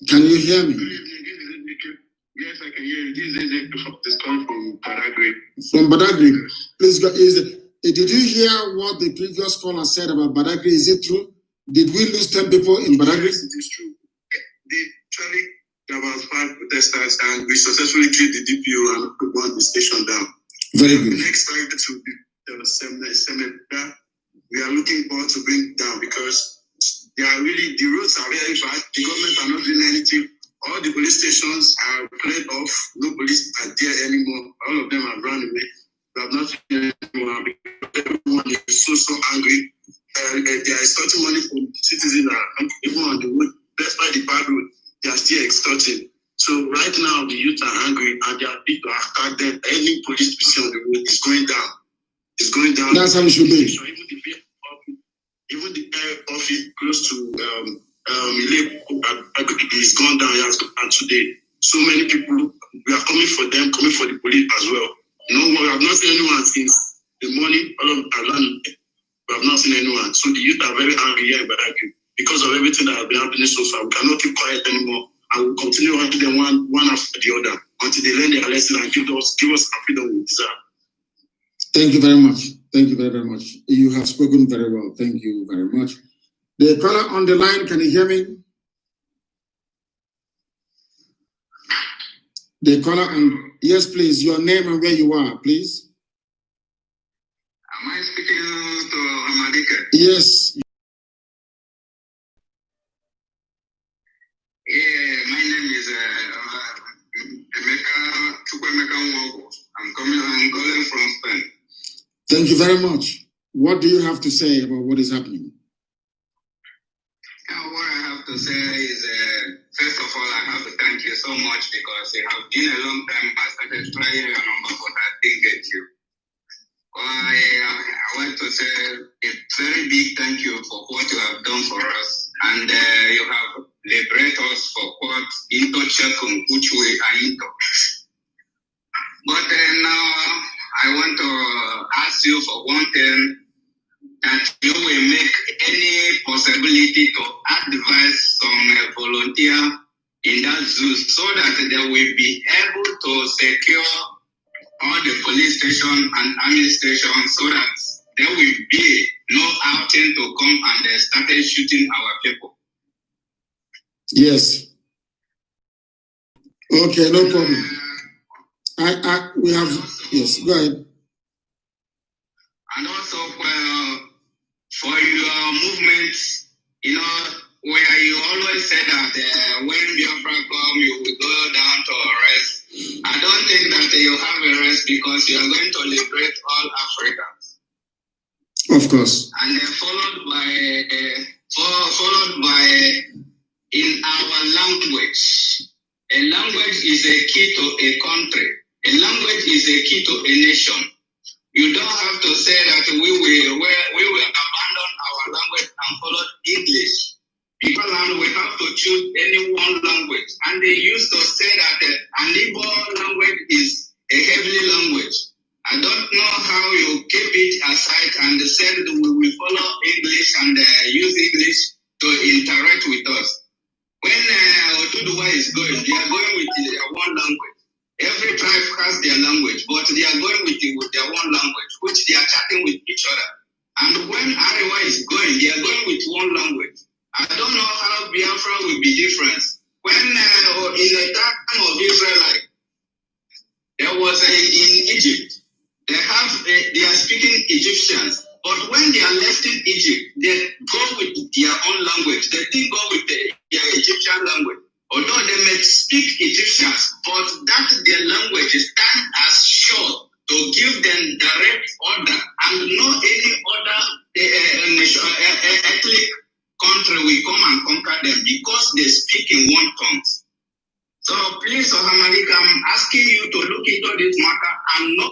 Can you hear me? Yes, I can hear you. This is coming from Badagry. From Badagry. Please go. Did you hear what the previous caller said about Badagry? Is it true? Did we lose 10 people in Badagry? Yes, it is true. Actually, there was 5 protesters, and we successfully killed the DPO and burned the station down. Very good. The next target will be the we are looking forward to bring down, because the roads are very bad. The government are not doing anything. All the police stations are cleared off. No police are there anymore. All of them have run away. We have not seen anyone, because everyone is so angry. They are extorting money from citizens, even on the road. Despite the bad road, they are still extorting. So right now, the youth are angry, and they are big to attack them. Any police we see on the road is going down. It's going down. That's how it should be. Even the office close to is gone down. And today, so many people, we are coming for them, coming for the police as well. No, we have not seen anyone since the morning. All of Atlanta, we have not seen anyone. So the youth are very angry here in Badagry because of everything that has been happening so far. We cannot keep quiet anymore, and we'll continue hunting them one after the other until they learn their lesson and give us our freedom we deserve. Thank you very much. Thank you very, very much. You have spoken very well. Thank you very much. The caller on the line, can you hear me? The caller on, yes, please, your name and where you are, please. Am I speaking to Amadike? Yes. Yeah, my name is Emeka Nwogo. I'm calling from Spain. Thank you very much. What do you have to say about what is happening? What I have to say is, first of all, I have to thank you so much, because it has been a long time. I started trying your number, but I didn't get you. I want to say a very big thank you for what you have done for us. And you have liberated us for what into Chekun, which we are into. But now I want to ask you for one thing, that you will make any possibility to advise some volunteer in that zoo, so that they will be able to secure all the police station and army station, so that there will be no outing to come and they started shooting our people. Yes. Okay, no problem. We have, yes, go ahead. And also for your movement, where you always say that when Biafra come, you will go down to rest. I don't think that you have a rest, because you are going to liberate all Africans. Of course. And followed by in our language. A language is a key to a country. A language is a key to a nation. You don't have to say that we will abandon our language and follow English. Because we have to choose any one language. And they used to say that an Igbo language is a heavenly language. I don't know how you keep it aside and said we will follow English and use English to interact with us. When Otuduwa is going, they are going with their one language. Every tribe has their language, but they are going with their one language, which they are chatting with each other. And when Arewa is going, they are going with one language. I don't know how Biafra will be different. When in the time of Israelite, there was in Egypt, they are speaking Egyptians. But when they are left in Egypt, they go with their own language. They didn't go with their Egyptian language. Although they may speak Egyptians, but that their language stand as sure to give them direct order, and no any other ethnic country will come and conquer them, because they speak in one tongue. So please, Ohamalika, I'm asking you to look into this matter and know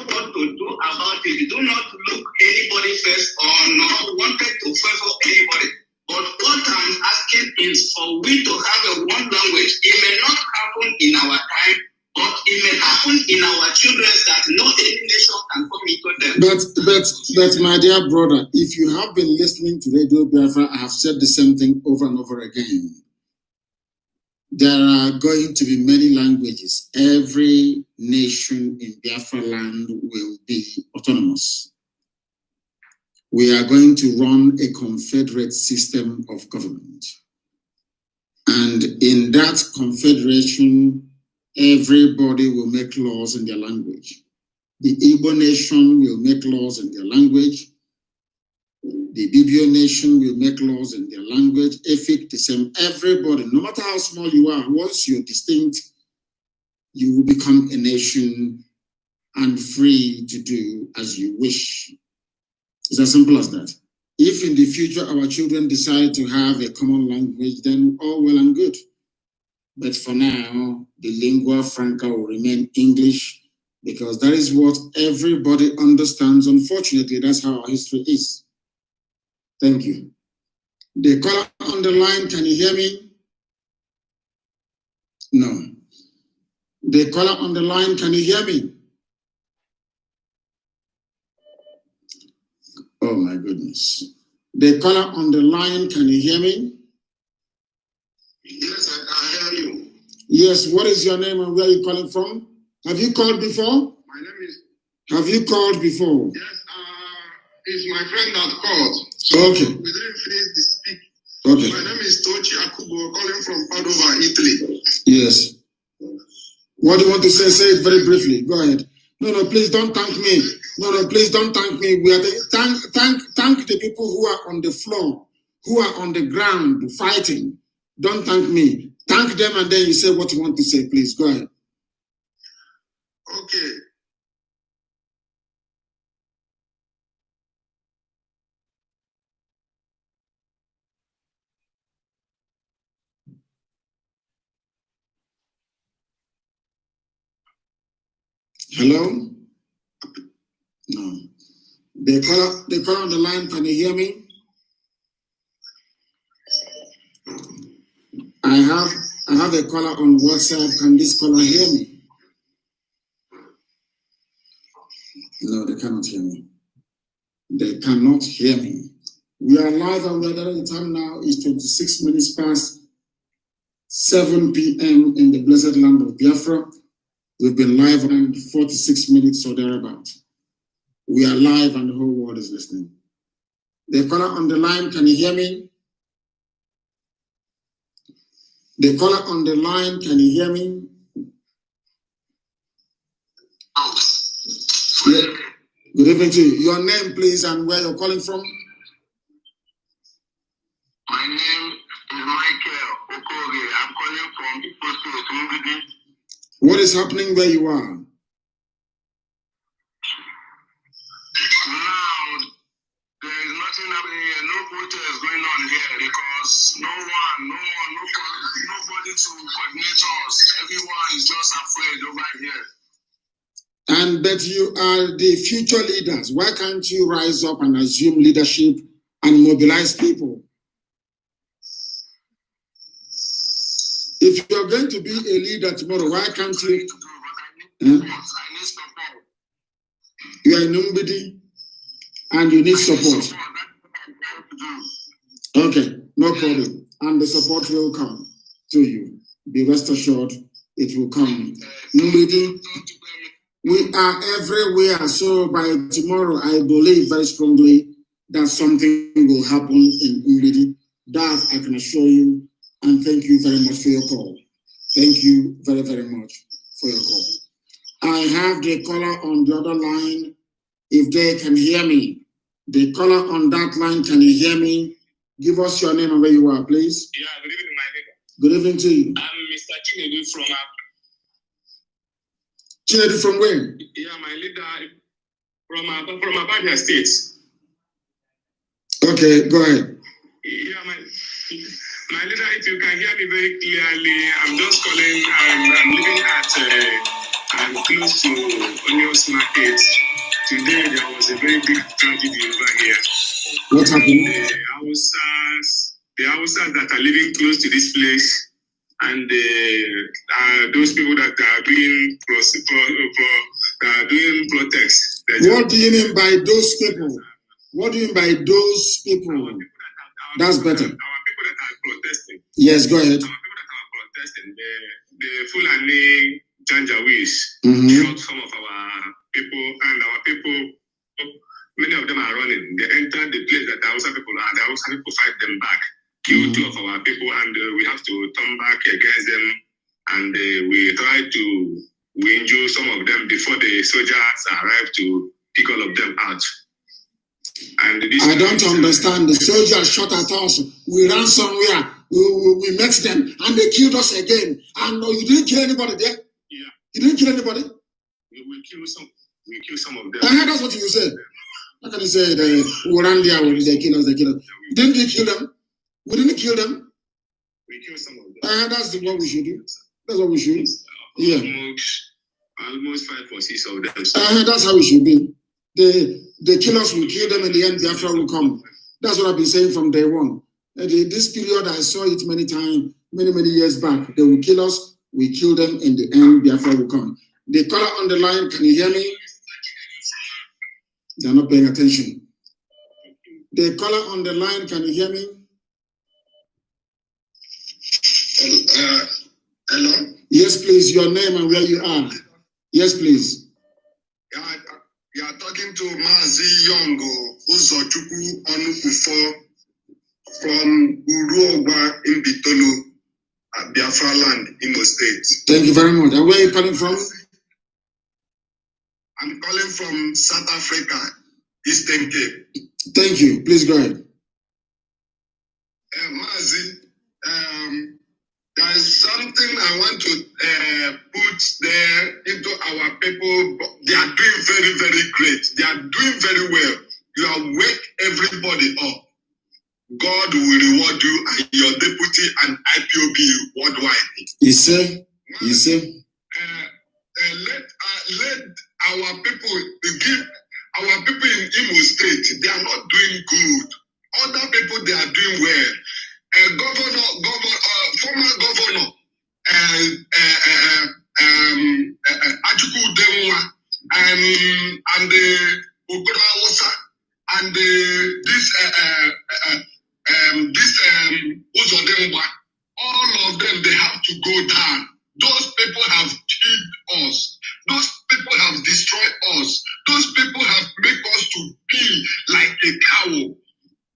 what to do about it. Do not look anybody first, or not wanted to favor anybody. But what I'm asking is for we to have a one language. It may not happen in our time, but it may happen in our children that no any nation can come into them. But my dear brother, if you have been listening to Radio Biafra, I have said the same thing over and over again. There are going to be many languages. Every nation in Biafra land will be autonomous. We are going to run a confederate system of government. And in that confederation, everybody will make laws in their language. The Igbo nation will make laws in their language. The Bibio nation will make laws in their language. Efik, the same. Everybody, no matter how small you are, once you're distinct, you will become a nation and free to do as you wish. It's as simple as that. If in the future our children decide to have a common language, then all well and good. But for now, the lingua franca will remain English because that is what everybody understands. Unfortunately, that's how our history is. Thank you. The caller on the line, can you hear me? No. The caller on the line, can you hear me? Oh my goodness. The caller on the line, can you hear me? Yes, I hear you. Yes, what is your name and where are you calling from? Have you called before? My name is... Have you called before? Yes, it's my friend that called. So Okay. we didn't finish the speak. Okay. My name is Tochi Akubo, calling from Padova, Italy. Yes. What do you want to say? Say it very briefly. Go ahead. No, please don't thank me. No, please don't thank me. We are thank the people who are on the floor, who are on the ground fighting. Don't thank me. Thank them and then you say what you want to say. Please go ahead. Okay. Hello? No. The caller on the line, can you hear me? I have a caller on WhatsApp. Can this caller hear me? No, they cannot hear me. They cannot hear me. We are live and the time now is 26 minutes past 7 p.m. in the blessed land of Biafra. We've been live around 46 minutes or thereabout. We are live and the whole world is listening. The caller on the line, can you hear me? The caller on the line, can you hear me? Yeah. Good evening to you. Your name, please, and where you're calling from? My name is Michael Okoge. I'm calling from Nnamdi. What is happening where you are? Now, there is nothing happening here. No protest going on here because nobody to coordinate us. Everyone is just afraid over here. And that you are the future leaders. Why can't you rise up and assume leadership and mobilize people? If you're going to be a leader tomorrow, why can't you? I need support. You are nobody and you need support. Okay, no problem. And the support will come to you. Be rest assured, it will come. Nobody. We are everywhere. So by tomorrow, I believe very strongly that something will happen in Umidi. That I can assure you. And thank you very much for your call. Thank you very, very much for your call. I have the caller on the other line. If they can hear me, the caller on that line, can you hear me? Give us your name and where you are, please. Yeah, good evening, my neighbor. Good evening to you. I'm Mr. Chinedu from... Chinedu from where? Yeah, my leader from Abia State. Okay, go ahead. Yeah, my leader, if you can hear me very clearly, I'm just calling. I'm living at I'm close to Onions Market. Today there was a very big tragedy over here. What happened? The Hausas that are living close to this place and those people that are doing protests. What do you mean by those people? What do you mean by those people? That's better. Our people that are protesting. Yes, go ahead. Our people that are protesting, the Fulani Janjaweeds shot some of our people, and our people, many of them are running. They enter the place that the Hausa people are. The Hausa people fight them back, kill two of our people, and we have to turn back against them. And we try to injure some of them before the soldiers arrive to pick all of them out. And I don't understand. The soldiers shot at us. We ran somewhere. We met them, and they killed us again. And you didn't kill anybody there. Yeah. You didn't kill anybody. We killed some. We killed some of them. That's what you said. How can you say we ran there? They kill us. They kill us. Didn't we kill them? We didn't kill them. We killed some of them. That's what we should do. That's what we should. Yeah. Almost 5 or 6 of them. That's how we should be. They kill us, we kill them in the end, Biafra will come. That's what I've been saying from day one. This period, I saw it many times, many years back. They will kill us, we kill them, in the end, Biafra will come. The caller on the line, can you hear me? They're not paying attention. The caller on the line, can you hear me? Hello? Yes, please, your name and where you are. Yes, please. You are talking to Mazi Yongo, Uzochukwu Onukufo from Uruoba in Bitolu, Biafra land, Imo State. Thank you very much. And where are you calling from? I'm calling from South Africa, Eastern Cape. Thank you. Please go ahead. Mazi, there is something I want to put there into our people. They are doing very great. They are doing very well. You have wake everybody up. God will reward you and your deputy and IPOB worldwide. You say? Let our people give our people in Imo State. They are not doing good. Other people, they are doing well. Former governor, Ajuku Denwa, and the Ogoda Osa, and this Uzodemwa, all of them, they have to go down. Those people have killed us. Those people have destroyed us. Those people have made us to be like a cow.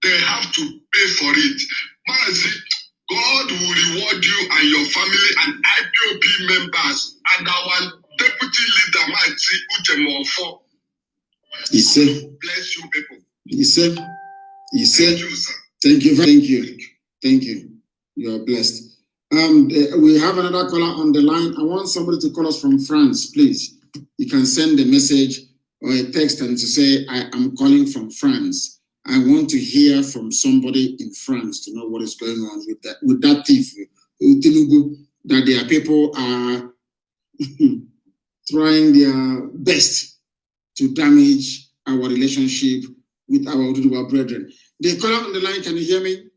They have to pay for it. Mazi, God will reward you and your family and IPOB members and our deputy leader, Mazi Uchemofo. You say? Bless you, people. You say? Thank you, sir. Thank you. You are blessed. We have another caller on the line. I want somebody to call us from France, please. You can send a message or a text and to say, I am calling from France. I want to hear from somebody in France to know what is going on with that thief, that their people are trying their best to damage our relationship with our brethren. The caller on the line, can you hear me?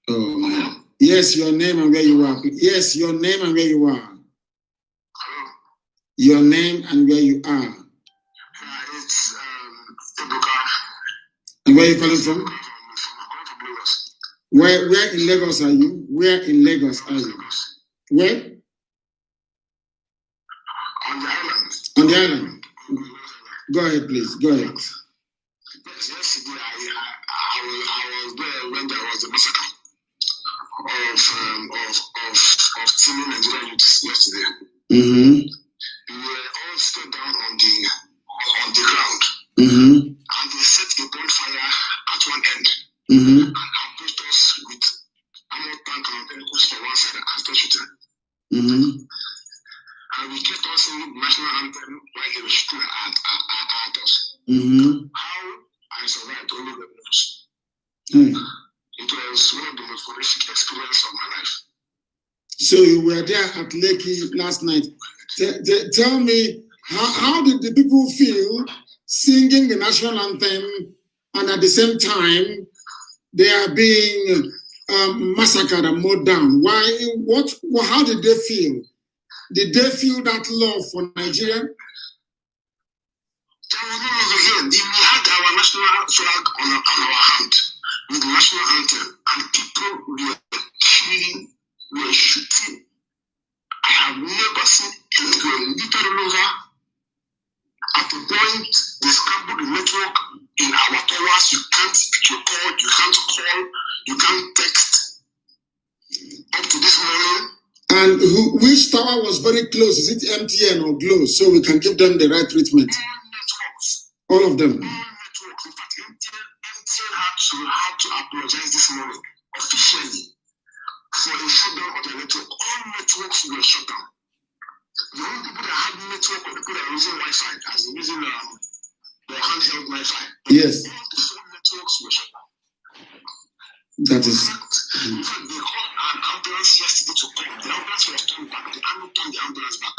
Oh, man. Yes, your name and where you are. Yes, your name and where you are. Your name and where you are. It's Ebuka. And where are you calling from? Where in Lagos are you? Where in Lagos are you? Where? On the island. On the island. Go ahead, please. Go ahead. Yesterday, I was there when there was a massacre of teaming Nigerian youths yesterday. Mm-hmm. We were all stood down on the ground. Mm-hmm. And they set a bonfire at one end. Mm-hmm. And approached us with armored tank and vehicles for one side and started shooting. Mm-hmm. And we kept on singing the national anthem while they were shooting at us. Mm-hmm. How I survived only God knows. Mm. It was one of the most horrific experiences of my life. So you were there at Lekki last night. Tell me, how did the people feel singing the national anthem and at the same time they are being massacred and mowed down? How did they feel? Did they feel that love for Nigeria? We had our national flag on our hand with the national anthem, and people were killing, were shooting. I have never seen anything literally over. At the point, they scrambled the network in our towers. You can't pick your call, you can't call, you can't text. Up to this morning. And which tower was very close? Is it MTN or Glo? So we can give them the right treatment. All networks. All of them. All networks. In fact, MTN had to apologize this morning officially for the shutdown of the network. All networks were shut down. The only people that had network were people that are using Wi-Fi, as in using the handheld Wi-Fi. Yes. All the phone networks were shut down. That is. In fact, they called an ambulance yesterday to come. The ambulance was turned back. The army turned the ambulance back.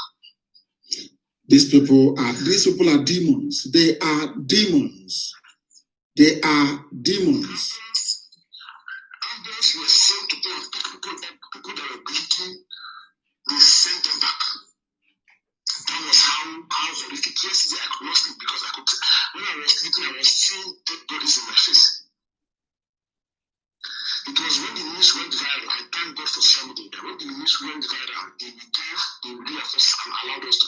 These people are demons. They are demons. They are demons. Ambulance were sent to go and pick people that were bleeding. They sent them back. That was how horrific. Yesterday I could not sleep because when I was sleeping, I was seeing dead bodies in my face. It was when the news went viral. I thank God for somebody that when the news went viral, they would give us and allowed us to.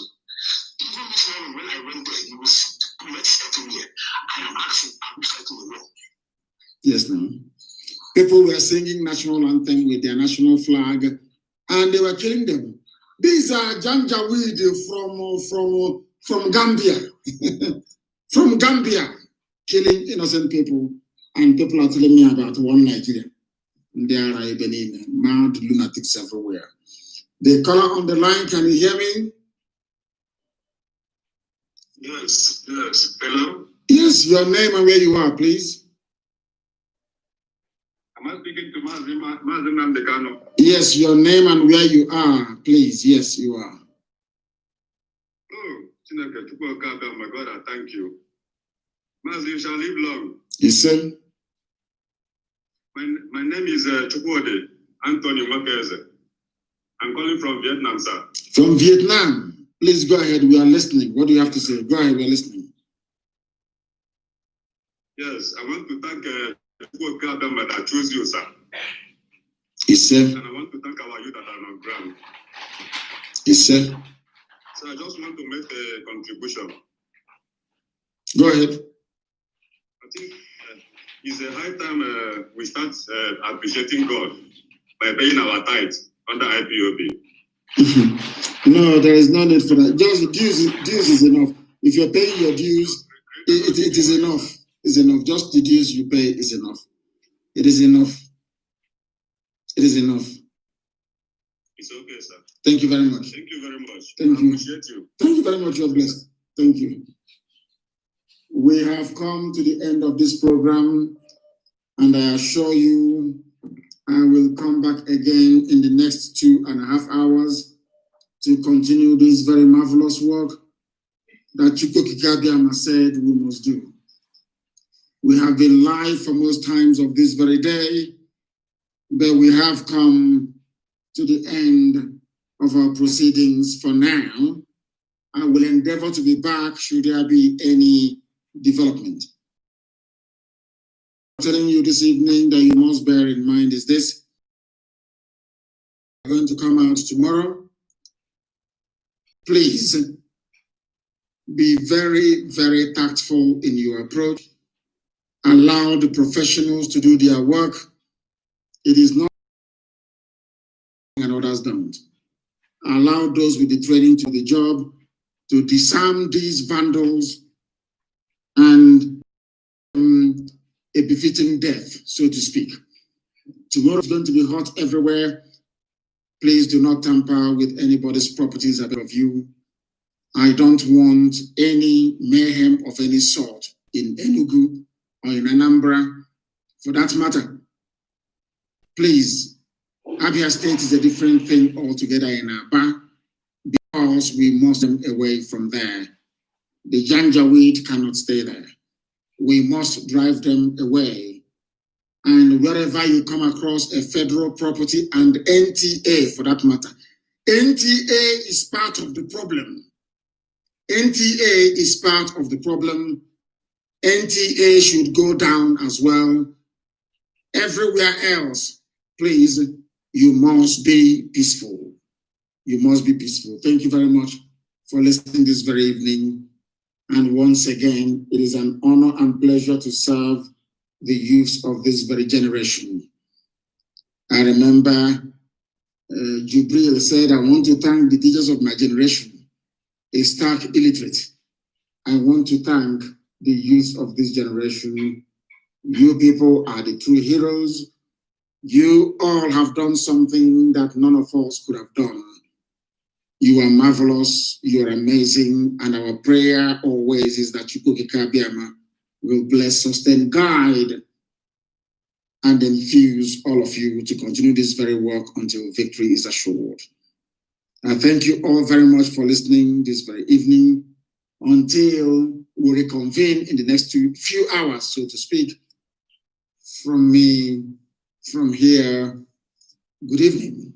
Even this morning when I went there, you will see bullets everywhere. I am asking, are we fighting the war? Yes, no. People were singing national anthem with their national flag, and they were killing them. These are Janjaweed from Gambia, from Gambia, killing innocent people, and people are telling me about one Nigeria. There are even mad lunatics everywhere. The caller on the line, can you hear me? Yes. Hello? Yes, your name and where you are, please. Am I speaking to Mazi Nnamdi Kanu? Yes, your name and where you are, please. Yes, you are. Oh, Chineke, my God, I thank you. Mazi, you shall live long. You said? My name is Chukwode Anthony Makeze. I'm calling from Vietnam, sir. From Vietnam. Please go ahead. We are listening. What do you have to say? Go ahead. We are listening. Yes, I want to thank Chukwode that chose you, sir. Yes, sir. And I want to thank our youth that are on ground. Yes, sir. So I just want to make a contribution. Go ahead. I think it's a high time we start appreciating God by paying our tithes under IPOB. No, there is no need for that. Just the dues is enough. If you're paying your dues, it is enough. It's enough. Just the dues you pay is enough. It is enough. It is enough. It's okay, sir. Thank you very much. Thank you very much. Thank I you. appreciate you. Thank you very much. You're blessed. Thank you. We have come to the end of this program, and I assure you I will come back again in the next 2.5 hours to continue this very marvelous work that Chukwokikabiama said we must do. We have been live for most times of this very day, but we have come to the end of our proceedings for now. I will endeavor to be back should there be any development. I'm telling you this evening that you must bear in mind is this. I'm going to come out tomorrow. Please be very, very tactful in your approach. Allow the professionals to do their work. It is not and others don't. Allow those with the training to the job to disarm these vandals and a befitting death, so to speak. Tomorrow is going to be hot everywhere. Please do not tamper with anybody's properties ahead of you. I don't want any mayhem of any sort in Enugu or in Anambra, for that matter. Please, Abia State is a different thing altogether in Aba, because we must them away from there. The Janjaweed cannot stay there. We must drive them away. And wherever you come across a federal property and NTA for that matter, NTA is part of the problem. NTA is part of the problem. NTA should go down as well. Everywhere else, please, you must be peaceful. You must be peaceful. Thank you very much for listening this very evening. And once again, it is an honor and pleasure to serve the youths of this very generation. I remember Jubril said, I want to thank the teachers of my generation, a stark illiterate. I want to thank the youth of this generation. You people are the true heroes. You all have done something that none of us could have done. You are marvelous, you are amazing, and our prayer always is that Chukwuka Kabiama will bless, sustain, guide, and infuse all of you to continue this very work until victory is assured. I thank you all very much for listening this very evening. Until we reconvene in the next few hours, so to speak, from me, from here, good evening.